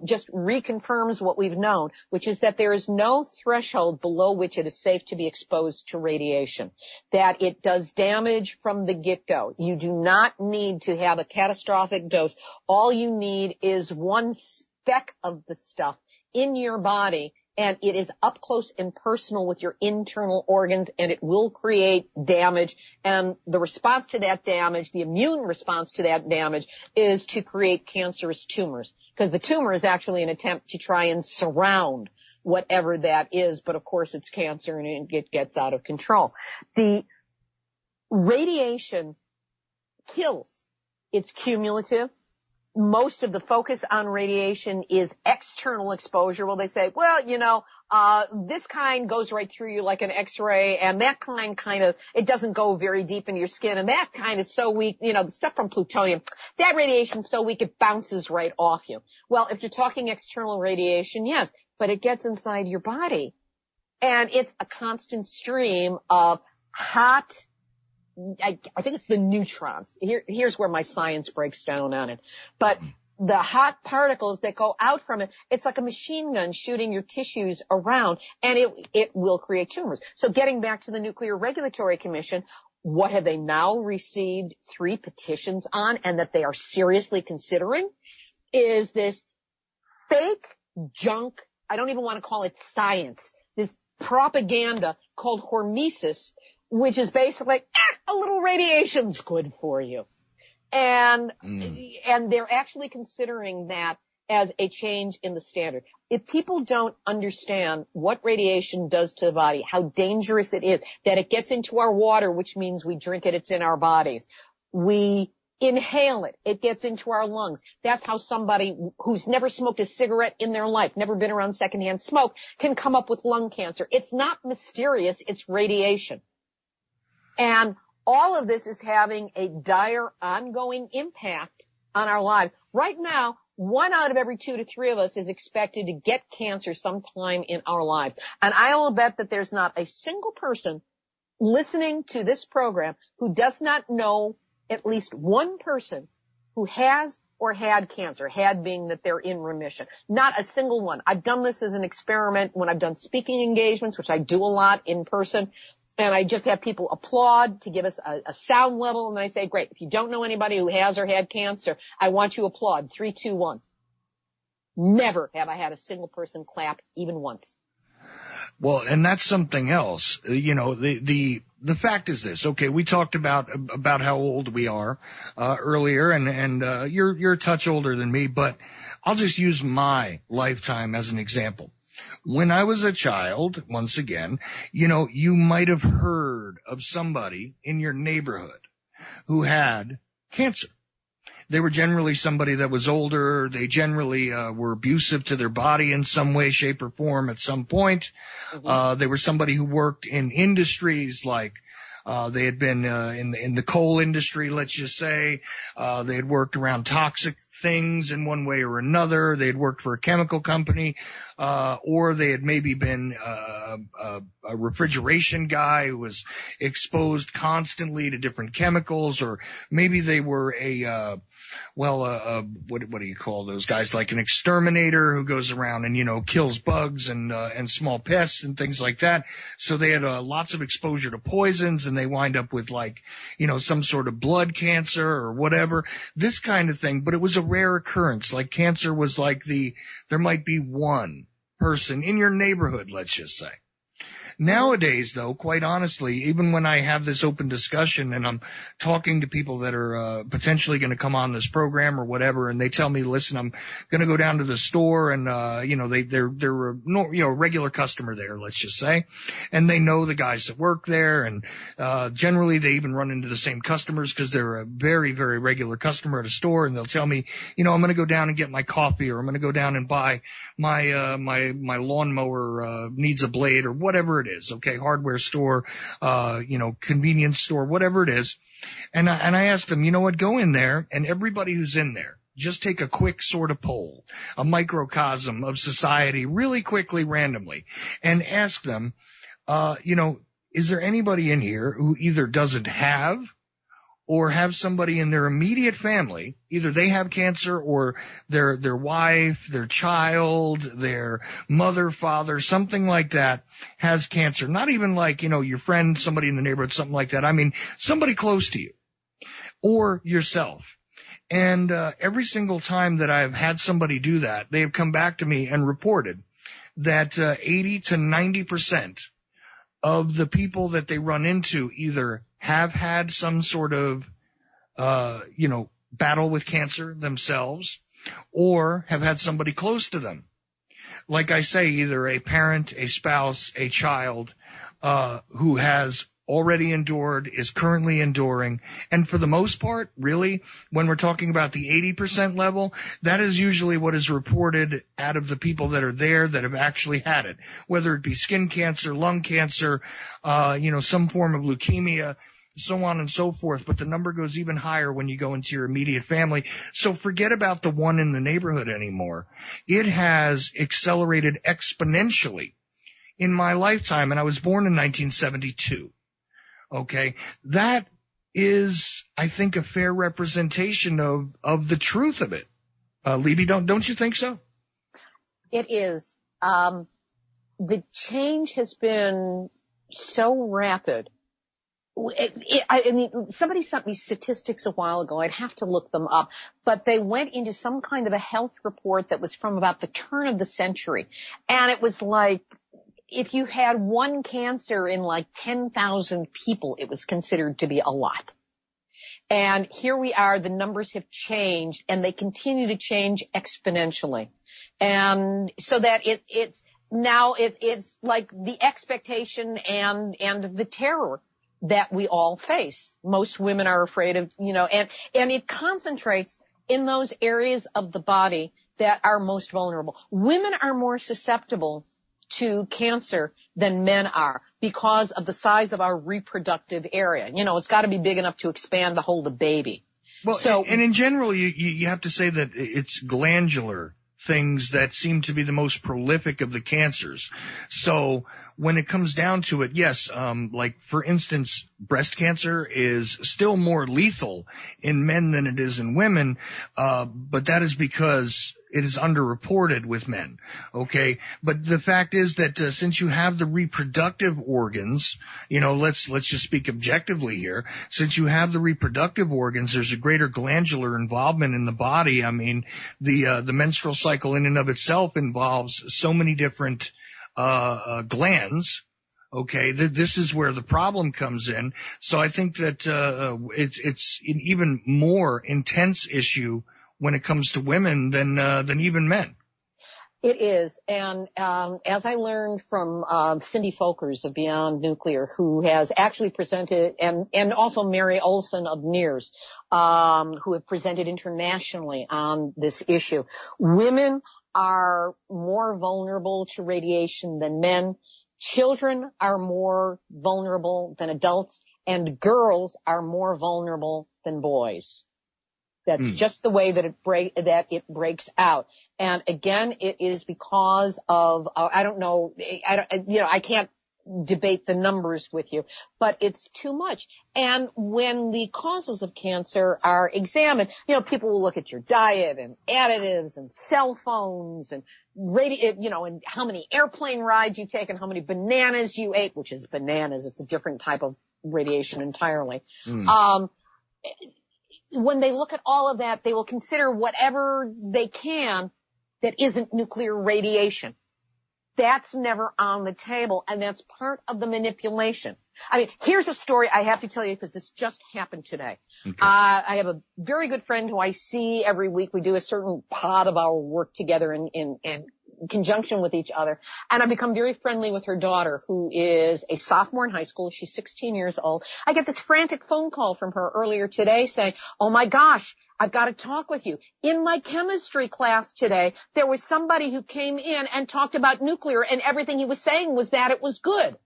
just reconfirms what we've known, which is that there is no threshold below which it is safe to be exposed to radiation, that it does damage from the get-go. You do not need to have a catastrophic dose. All you need is one speck of the stuff in your body, and it is up close and personal with your internal organs, and it will create damage. And the response to that damage, the immune response to that damage, is to create cancerous tumors, because the tumor is actually an attempt to try and surround whatever that is. But of course, it's cancer, and it gets out of control. The radiation kills. It's cumulative. Most of the focus on radiation is external exposure. Well, they say, this kind goes right through you like an X-ray, and that kind of, it doesn't go very deep into your skin, and that kind is so weak, the stuff from plutonium, that radiation's so weak it bounces right off you. Well, if you're talking external radiation, yes, but it gets inside your body, and it's a constant stream of hot, I think it's the neutrons. Here's where my science breaks down on it. But the hot particles that go out from it, it's like a machine gun shooting your tissues around, and it will create tumors. So getting back to the Nuclear Regulatory Commission, what have they now received 3 petitions on, and that they are seriously considering, is this fake junk, I don't even want to call it science, this propaganda called hormesis, which is basically, a little radiation's good for you. And they're actually considering that as a change in the standard. If people don't understand what radiation does to the body, how dangerous it is, that it gets into our water, which means we drink it, it's in our bodies. We inhale it, it gets into our lungs. That's how somebody who's never smoked a cigarette in their life, never been around secondhand smoke, can come up with lung cancer. It's not mysterious, it's radiation. And all of this is having a dire ongoing impact on our lives. Right now, 1 out of every 2 to 3 of us is expected to get cancer sometime in our lives. And I will bet that there's not a single person listening to this program who does not know at least one person who has or had cancer, had being that they're in remission. Not a single one. I've done this as an experiment when I've done speaking engagements, which I do a lot in person. And I just have people applaud to give us a sound level. And I say, great, if you don't know anybody who has or had cancer, I want you to applaud. 3, 2, 1. Never have I had a single person clap even once. Well, and that's something else. The fact is this. Okay, we talked about how old we are earlier, and you're a touch older than me, but I'll just use my lifetime as an example. When I was a child, once again, you might have heard of somebody in your neighborhood who had cancer. They were generally somebody that was older. They generally were abusive to their body in some way, shape, or form at some point. Mm-hmm. They were somebody who worked in industries like they had been in the coal industry, let's just say. They had worked around toxic things in one way or another. They had worked for a chemical company, or they had maybe been a refrigeration guy who was exposed constantly to different chemicals, or maybe they were what do you call those guys? Like an exterminator who goes around and kills bugs and small pests and things like that. So they had lots of exposure to poisons, and they wind up with some sort of blood cancer or whatever, this kind of thing. But it was a rare occurrence. Like cancer was there might be one person in your neighborhood, let's just say. Nowadays, though, quite honestly, even when I have this open discussion and I'm talking to people that are potentially going to come on this program or whatever, and they tell me, listen, I'm going to go down to the store, and they're a regular customer there, let's just say, and they know the guys that work there, and generally they even run into the same customers because they're a very, very regular customer at a store, and they'll tell me, I'm going to go down and get my coffee, or I'm going to go down and buy my lawnmower needs a blade, or whatever it is, okay, hardware store, convenience store, whatever it is. And I asked them, go in there, and everybody who's in there, just take a quick sort of poll, a microcosm of society really quickly, randomly, and ask them, is there anybody in here who either doesn't have or have somebody in their immediate family, either they have cancer or their wife, their child, their mother, father, something like that has cancer. Not even like, your friend, somebody in the neighborhood, something like that. I mean, somebody close to you or yourself. And every single time that I've had somebody do that, they have come back to me and reported that 80 to 90% of the people that they run into either have had some sort of, battle with cancer themselves, or have had somebody close to them. Like I say, either a parent, a spouse, a child, who has already endured, is currently enduring. And for the most part, really, when we're talking about the 80% level, that is usually what is reported out of the people that are there that have actually had it, whether it be skin cancer, lung cancer, some form of leukemia, so on and so forth. But the number goes even higher when you go into your immediate family. So forget about the one in the neighborhood anymore. It has accelerated exponentially in my lifetime, and I was born in 1972. Okay, that is, I think, a fair representation of the truth of it. Libbe, don't you think so? It is. The change has been so rapid. I mean, somebody sent me statistics a while ago. I'd have to look them up. But they went into some kind of a health report that was from about the turn of the century. And it was like, if you had one cancer in like 10,000 people, it was considered to be a lot. And here we are, the numbers have changed, and they continue to change exponentially. And so that it's now it's like the expectation and the terror that we all face. Most women are afraid of, and it concentrates in those areas of the body that are most vulnerable. Women are more susceptible to cancer than men are because of the size of our reproductive area. It's got to be big enough to expand to hold a baby. Well, and in general, you have to say that it's glandular things that seem to be the most prolific of the cancers. So when it comes down to it, yes, like for instance, breast cancer is still more lethal in men than it is in women, but that is because it is underreported with men, okay? But the fact is that since you have the reproductive organs, let's just speak objectively here. Since you have the reproductive organs, there's a greater glandular involvement in the body. I mean, the menstrual cycle in and of itself involves so many different glands. Okay, this is where the problem comes in. So I think that it's an even more intense issue when it comes to women than even men. It is, and as I learned from Cindy Folkers of Beyond Nuclear, who has actually presented, and also Mary Olson of NEARS, who have presented internationally on this issue, women are more vulnerable to radiation than men. Children are more vulnerable than adults, and girls are more vulnerable than boys. That's just the way that it breaks out. And again, it is because of, I can't debate the numbers with you, but it's too much. And when the causes of cancer are examined, people will look at your diet and additives and cell phones and and how many airplane rides you take and how many bananas you ate, which is bananas. It's a different type of radiation entirely. When they look at all of that, they will consider whatever they can that isn't nuclear radiation. That's never on the table, and that's part of the manipulation. I mean, here's a story I have to tell you because this just happened today. Okay. I have a very good friend who I see every week. We do a certain part of our work together in conjunction with each other, and I've become very friendly with her daughter, who is a sophomore in high school. She's 16 years old. I get this frantic phone call from her earlier today saying, "Oh my gosh, I've got to talk with you. In my chemistry class today, there was somebody who came in and talked about nuclear, and everything he was saying was that it was good.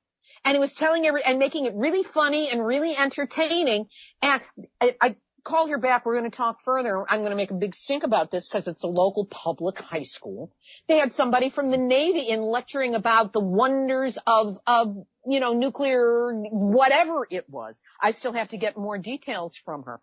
And he was telling and making it really funny and really entertaining." And I called her back. We're going to talk further. I'm going to make a big stink about this because it's a local public high school. They had somebody from the Navy in lecturing about the wonders of nuclear, whatever it was. I still have to get more details from her.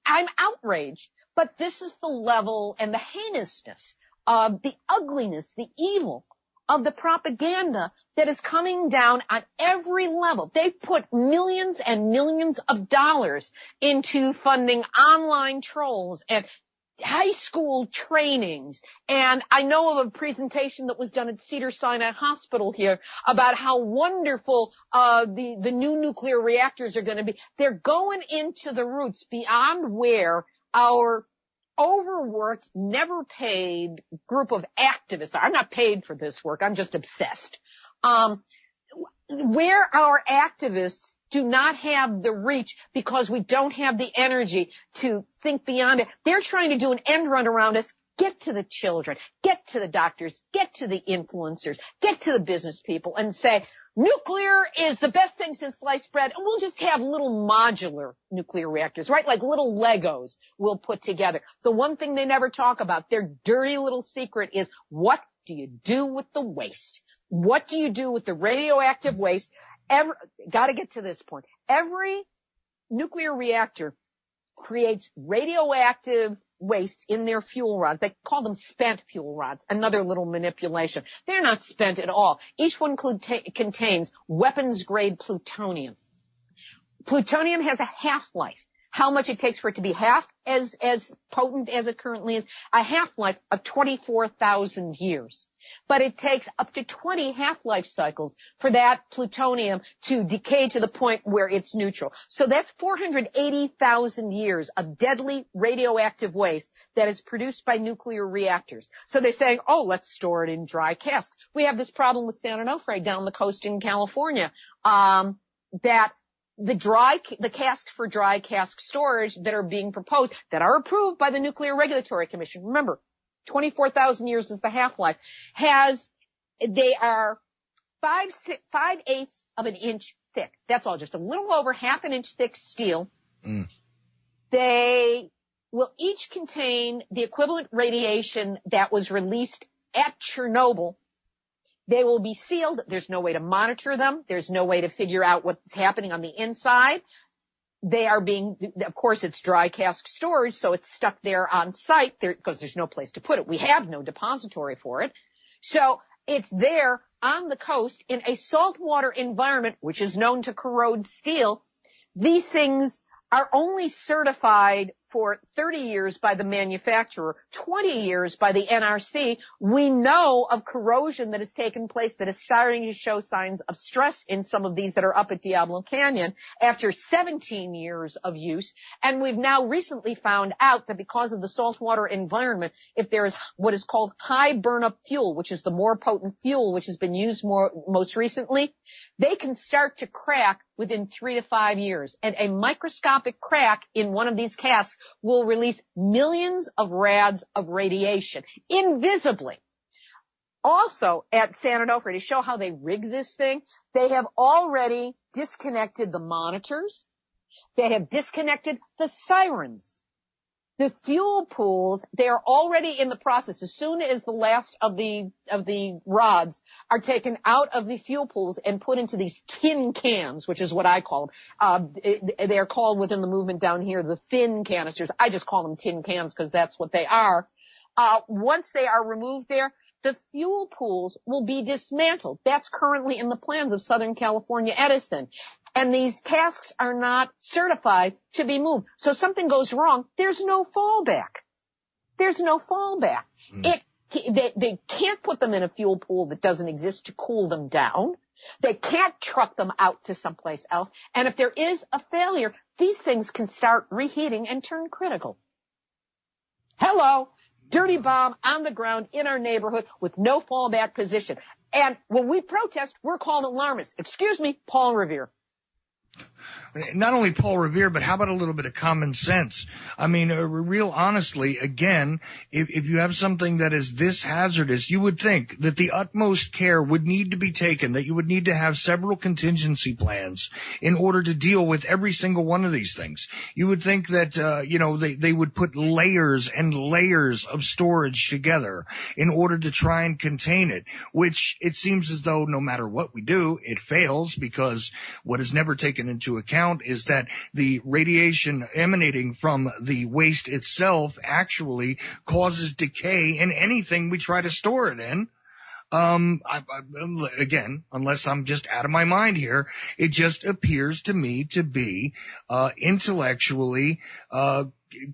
I'm outraged, but this is the level and the heinousness of the ugliness, the evil of the propaganda that is coming down on every level. They've put millions and millions of dollars into funding online trolls and high school trainings. And I know of a presentation that was done at Cedars-Sinai Hospital here about how wonderful the new nuclear reactors are going to be. They're going into the roots beyond where our overworked, never paid group of activists are. I'm not paid for this work. I'm just obsessed. Where our activists do not have the reach because we don't have the energy to think beyond it. They're trying to do an end run around us. Get to the children, get to the doctors, get to the influencers, get to the business people and say, nuclear is the best thing since sliced bread, and we'll just have little modular nuclear reactors, right? Like little Legos we'll put together. The one thing they never talk about, their dirty little secret, is what do you do with the waste? What do you do with the radioactive waste? Got to get to this point. Every nuclear reactor creates radioactive waste in their fuel rods. They call them spent fuel rods. Another little manipulation. They're not spent at all. Each one contains weapons-grade plutonium. Plutonium has a half-life. How much it takes for it to be half as potent as it currently is? A half-life of 24,000 years. But it takes up to 20 half-life cycles for that plutonium to decay to the point where it's neutral. So that's 480,000 years of deadly radioactive waste that is produced by nuclear reactors. So they're saying, oh, let's store it in dry casks. We have this problem with San Onofre down the coast in California, that the casks for dry cask storage that are being proposed, that are approved by the Nuclear Regulatory Commission. Remember, 24,000 years is the half-life. They are 5/8 of an inch thick. That's all, just a little over half an inch thick steel. They will each contain the equivalent radiation that was released at Chernobyl. They will be sealed. There's no way to monitor them. There's no way to figure out what's happening on the inside. They are of course, it's dry cask storage, so it's stuck there on site because there's no place to put it. We have no depository for it. So it's there on the coast in a saltwater environment, which is known to corrode steel. These things are only certified for 30 years by the manufacturer, 20 years by the NRC. We know of corrosion that has taken place that is starting to show signs of stress in some of these that are up at Diablo Canyon after 17 years of use. And we've now recently found out that because of the saltwater environment, if there is what is called high burn-up fuel, which is the more potent fuel which has been used most recently, they can start to crack within 3 to 5 years. And a microscopic crack in one of these casks will release millions of rads of radiation invisibly. Also, at San Onofre, to show how they rig this thing, they have already disconnected the monitors. They have disconnected the sirens. The fuel pools, they are already in the process. As soon as the last of the rods are taken out of the fuel pools and put into these tin cans, which is what I call them. They are called within the movement down here the thin canisters. I just call them tin cans because that's what they are. Once they are removed there, the fuel pools will be dismantled. That's currently in the plans of Southern California Edison. And these casks are not certified to be moved. So if something goes wrong, there's no fallback. There's no fallback. They can't put them in a fuel pool that doesn't exist to cool them down. They can't truck them out to someplace else. And if there is a failure, these things can start reheating and turn critical. Hello, dirty bomb on the ground in our neighborhood with no fallback position. And when we protest, we're called alarmists. Excuse me, Paul Revere. Not only Paul Revere, but how about a little bit of common sense? I mean, real honestly, again, if you have something that is this hazardous, you would think that the utmost care would need to be taken, that you would need to have several contingency plans in order to deal with every single one of these things. You would think that, they would put layers and layers of storage together in order to try and contain it, which it seems as though no matter what we do, it fails because what is never taken into account is that the radiation emanating from the waste itself actually causes decay in anything we try to store it in. Again, unless I'm just out of my mind here, it just appears to me to be intellectually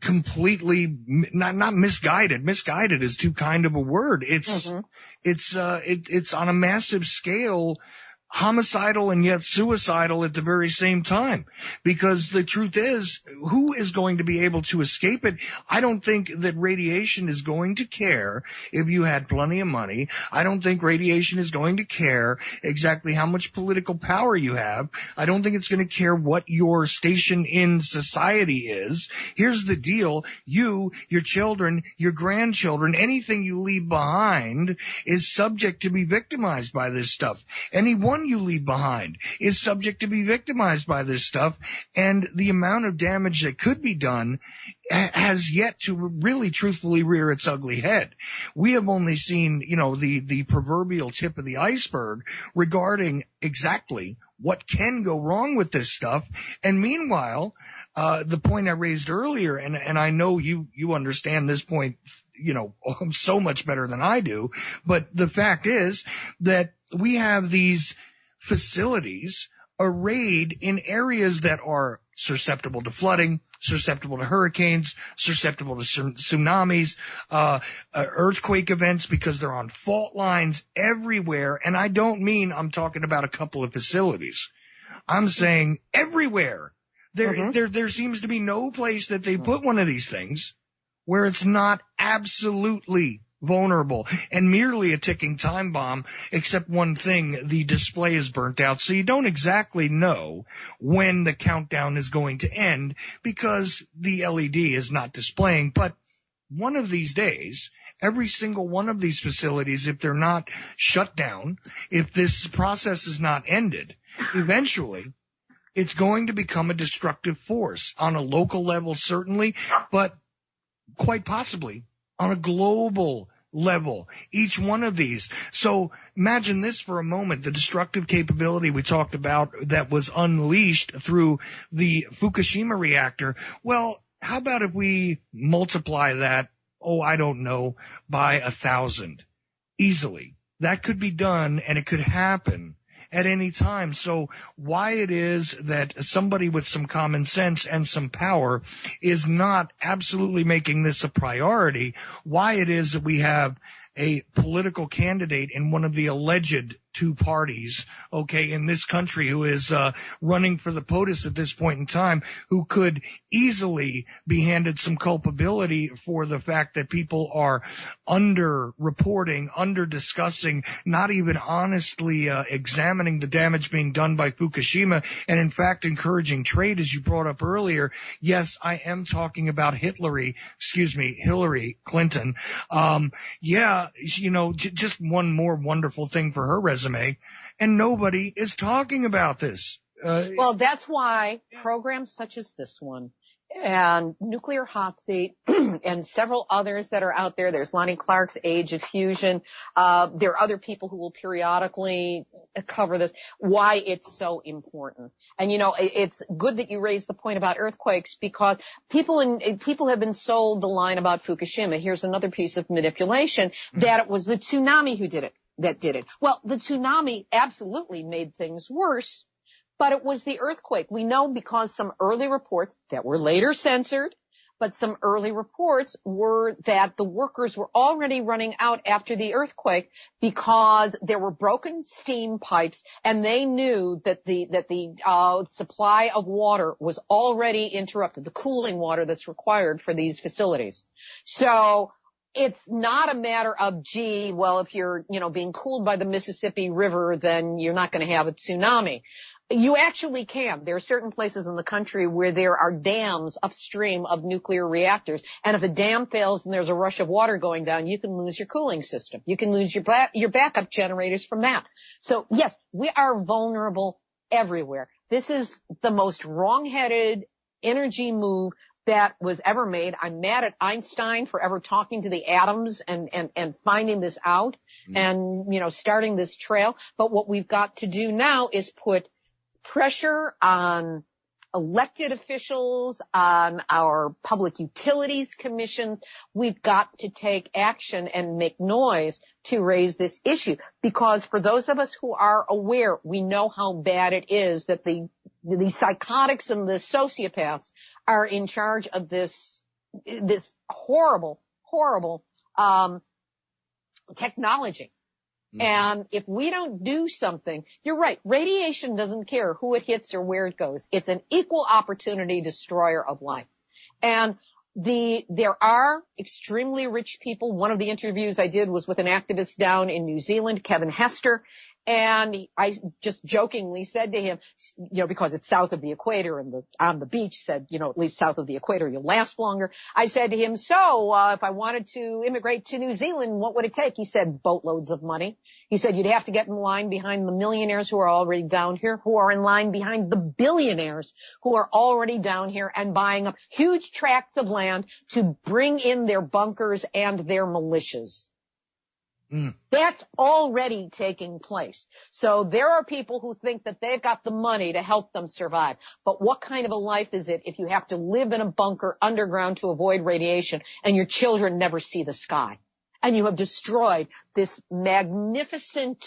completely not misguided. Misguided is too kind of a word. It's on a massive scale homicidal and yet suicidal at the very same time, because the truth is, who is going to be able to escape it? I don't think that radiation is going to care if you had plenty of money. I don't think radiation is going to care exactly how much political power you have. I don't think it's going to care what your station in society is. Here's the deal. You, your children, your grandchildren, anything you leave behind is subject to be victimized by this stuff. Anyone you leave behind is subject to be victimized by this stuff, and the amount of damage that could be done has yet to really truthfully rear its ugly head. We have only seen, the proverbial tip of the iceberg regarding exactly what can go wrong with this stuff. And meanwhile, the point I raised earlier, and I know you understand this point, so much better than I do, but the fact is that we have these facilities arrayed in areas that are susceptible to flooding, susceptible to hurricanes, susceptible to tsunamis, earthquake events, because they're on fault lines everywhere. And I don't mean I'm talking about a couple of facilities. I'm saying everywhere. There seems to be no place that they put one of these things where it's not absolutely vulnerable and merely a ticking time bomb, except one thing, the display is burnt out, so you don't exactly know when the countdown is going to end because the LED is not displaying. But one of these days, every single one of these facilities, if they're not shut down, if this process is not ended, eventually it's going to become a destructive force on a local level, certainly, but quite possibly on a global level, each one of these. So imagine this for a moment, the destructive capability we talked about that was unleashed through the Fukushima reactor. Well, how about if we multiply that, I don't know, by 1,000 easily? That could be done, and it could happen at any time. So why it is that somebody with some common sense and some power is not absolutely making this a priority, why it is that we have a political candidate in one of the alleged two parties, in this country who is running for the POTUS at this point in time, who could easily be handed some culpability for the fact that people are under-reporting, under-discussing, not even honestly examining the damage being done by Fukushima, and in fact encouraging trade, as you brought up earlier. Yes, I am talking about Hillary Clinton. Just one more wonderful thing for her resume, and nobody is talking about this. Well, that's why programs such as this one and Nuclear Hotseat and several others that are out there. There's Lonnie Clark's Age of Fusion. There are other people who will periodically cover this, why it's so important. And, it's good that you raised the point about earthquakes, because people have been sold the line about Fukushima. Here's another piece of manipulation, that it was the tsunami that did it. Well, the tsunami absolutely made things worse, but it was the earthquake. We know because some early reports that were later censored, but some early reports were that the workers were already running out after the earthquake because there were broken steam pipes, and they knew that the supply of water was already interrupted, the cooling water that's required for these facilities. So it's not a matter of, if you're, being cooled by the Mississippi River, then you're not going to have a tsunami. You actually can. There are certain places in the country where there are dams upstream of nuclear reactors. And if a dam fails and there's a rush of water going down, you can lose your cooling system. You can lose your backup generators from that. So yes, we are vulnerable everywhere. This is the most wrong-headed energy move that was ever made. I'm mad at Einstein for ever talking to the atoms and finding this out and, starting this trail. But what we've got to do now is put pressure on elected officials, on our public utilities commissions. We've got to take action and make noise to raise this issue, because for those of us who are aware, we know how bad it is that the psychotics and the sociopaths are in charge of this horrible technology. And if we don't do something, you're right, radiation doesn't care who it hits or where it goes. It's an equal opportunity destroyer of life. And there are extremely rich people. One of the interviews I did was with an activist down in New Zealand, Kevin Hester, And I just jokingly said to him, because it's south of the equator and on the beach said, at least south of the equator, you'll last longer. I said to him, so if I wanted to immigrate to New Zealand, what would it take? He said, boatloads of money. He said, you'd have to get in line behind the millionaires who are already down here, who are in line behind the billionaires who are already down here and buying up huge tracts of land to bring in their bunkers and their militias. That's already taking place. So there are people who think that they've got the money to help them survive. But what kind of a life is it if you have to live in a bunker underground to avoid radiation and your children never see the sky? And you have destroyed this magnificent,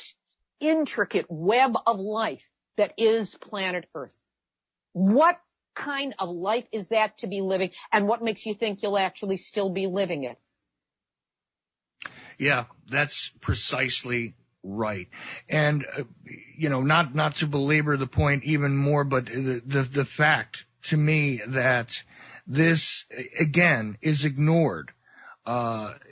intricate web of life that is planet Earth. What kind of life is that to be living? And what makes you think you'll actually still be living it? Yeah, that's precisely right. And, not to belabor the point even more, but the fact to me that this, again, is ignored.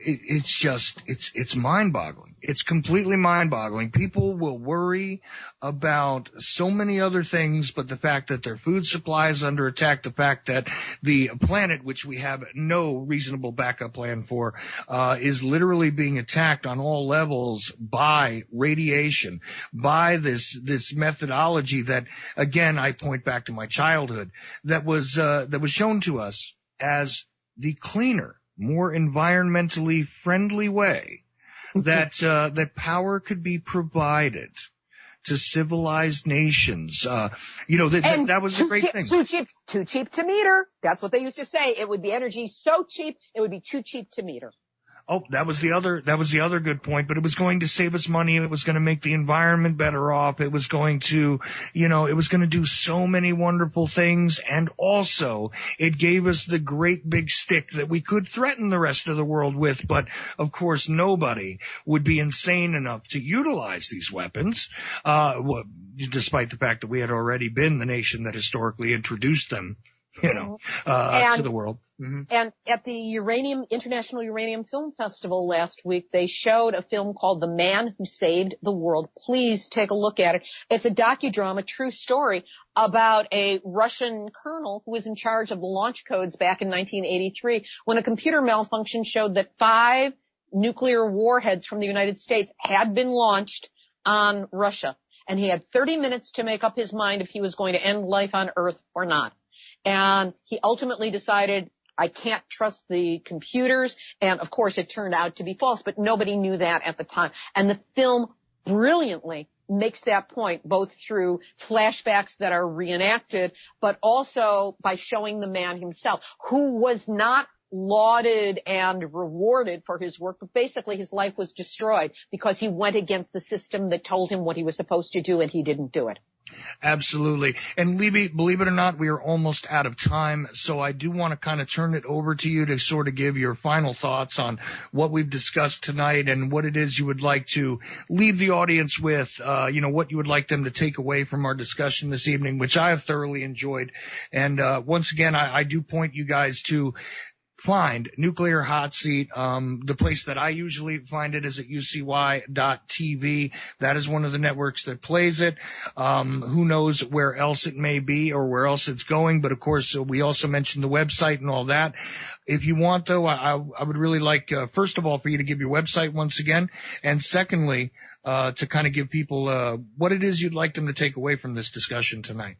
It's mind-boggling. It's completely mind-boggling. People will worry about so many other things, but the fact that their food supply is under attack, the fact that the planet, which we have no reasonable backup plan for, is literally being attacked on all levels by radiation, by this methodology that, again, I point back to my childhood, that was shown to us as the cleaner, more environmentally friendly way that power could be provided to civilized nations. That was a great thing. Too cheap to meter. That's what they used to say. It would be energy so cheap, it would be too cheap to meter. Oh, that was the other good point, but it was going to save us money. It was going to make the environment better off. It was going to, it was going to do so many wonderful things. And also it gave us the great big stick that we could threaten the rest of the world with. But of course, nobody would be insane enough to utilize these weapons, despite the fact that we had already been the nation that historically introduced them, to the world. Mm-hmm. And at the International Uranium Film Festival last week, they showed a film called The Man Who Saved the World. Please take a look at it. It's a docudrama, true story, about a Russian colonel who was in charge of the launch codes back in 1983 when a computer malfunction showed that 5 nuclear warheads from the United States had been launched on Russia. And he had 30 minutes to make up his mind if he was going to end life on Earth or not. And he ultimately decided, I can't trust the computers. And of course it turned out to be false, but nobody knew that at the time. And the film brilliantly makes that point, both through flashbacks that are reenacted, but also by showing the man himself, who was not lauded and rewarded for his work, but basically his life was destroyed because he went against the system that told him what he was supposed to do, and he didn't do it. Absolutely. And Libbe, believe it or not, we are almost out of time, so I do want to kind of turn it over to you to sort of give your final thoughts on what we've discussed tonight and what it is you would like to leave the audience with, what you would like them to take away from our discussion this evening, which I have thoroughly enjoyed. And once again, I do point you guys to find Nuclear Hotseat. The place that I usually find it is at ucy.tv. That is one of the networks that plays it. Who knows where else it may be or where else it's going. But, of course, we also mentioned the website and all that. If you want, though, I would really like, first of all, for you to give your website once again. And secondly, to kind of give people what it is you'd like them to take away from this discussion tonight.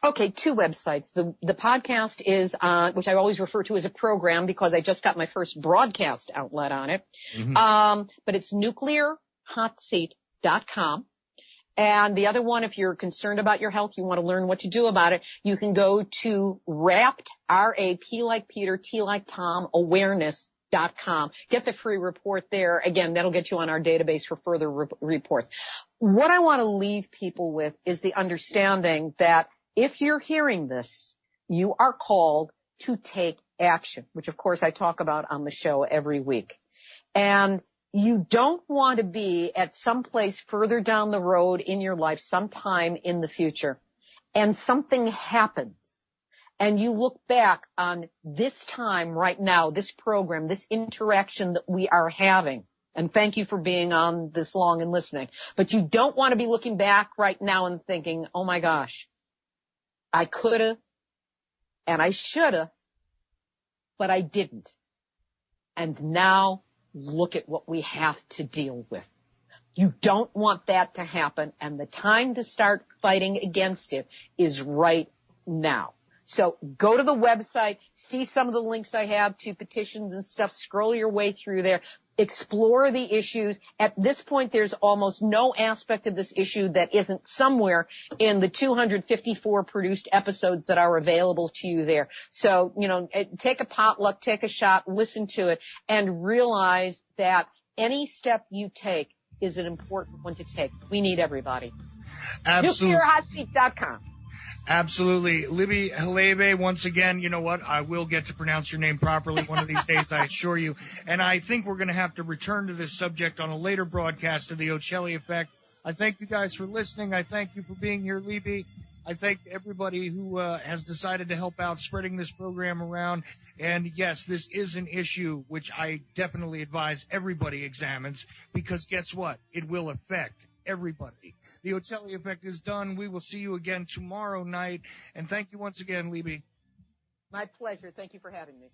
Okay, 2 websites. The podcast is, which I always refer to as a program because I just got my first broadcast outlet on it. Mm-hmm. But it's nuclearhotseat.com. And the other one, if you're concerned about your health, you want to learn what to do about it, you can go to RAPT, R-A-P like Peter, T like Tom, awareness.com. Get the free report there. Again, that'll get you on our database for further reports. What I want to leave people with is the understanding that if you're hearing this, you are called to take action, which of course I talk about on the show every week. And you don't want to be at some place further down the road in your life sometime in the future, and something happens, and you look back on this time right now, this program, this interaction that we are having, And thank you for being on this long and listening. But you don't want to be looking back right now and thinking, oh my gosh, I coulda and I shoulda, but I didn't. And now look at what we have to deal with. You don't want that to happen, and the time to start fighting against it is right now. So go to the website, see some of the links I have to petitions and stuff, scroll your way through there, explore the issues. At this point, there's almost no aspect of this issue that isn't somewhere in the 254 produced episodes that are available to you there. So, take a potluck, take a shot, listen to it, and realize that any step you take is an important one to take. We need everybody. Absolutely. NuclearHotSeat.com. Absolutely. Libbe HaLevy, once again, you know what? I will get to pronounce your name properly one of these days, I assure you. And I think we're going to have to return to this subject on a later broadcast of the Ochelli Effect. I thank you guys for listening. I thank you for being here, Libbe. I thank everybody who has decided to help out spreading this program around. And, yes, this is an issue which I definitely advise everybody examines because guess what? It will affect everybody. The Ochelli Effect is done. We will see you again tomorrow night. And thank you once again, Libbe. My pleasure. Thank you for having me.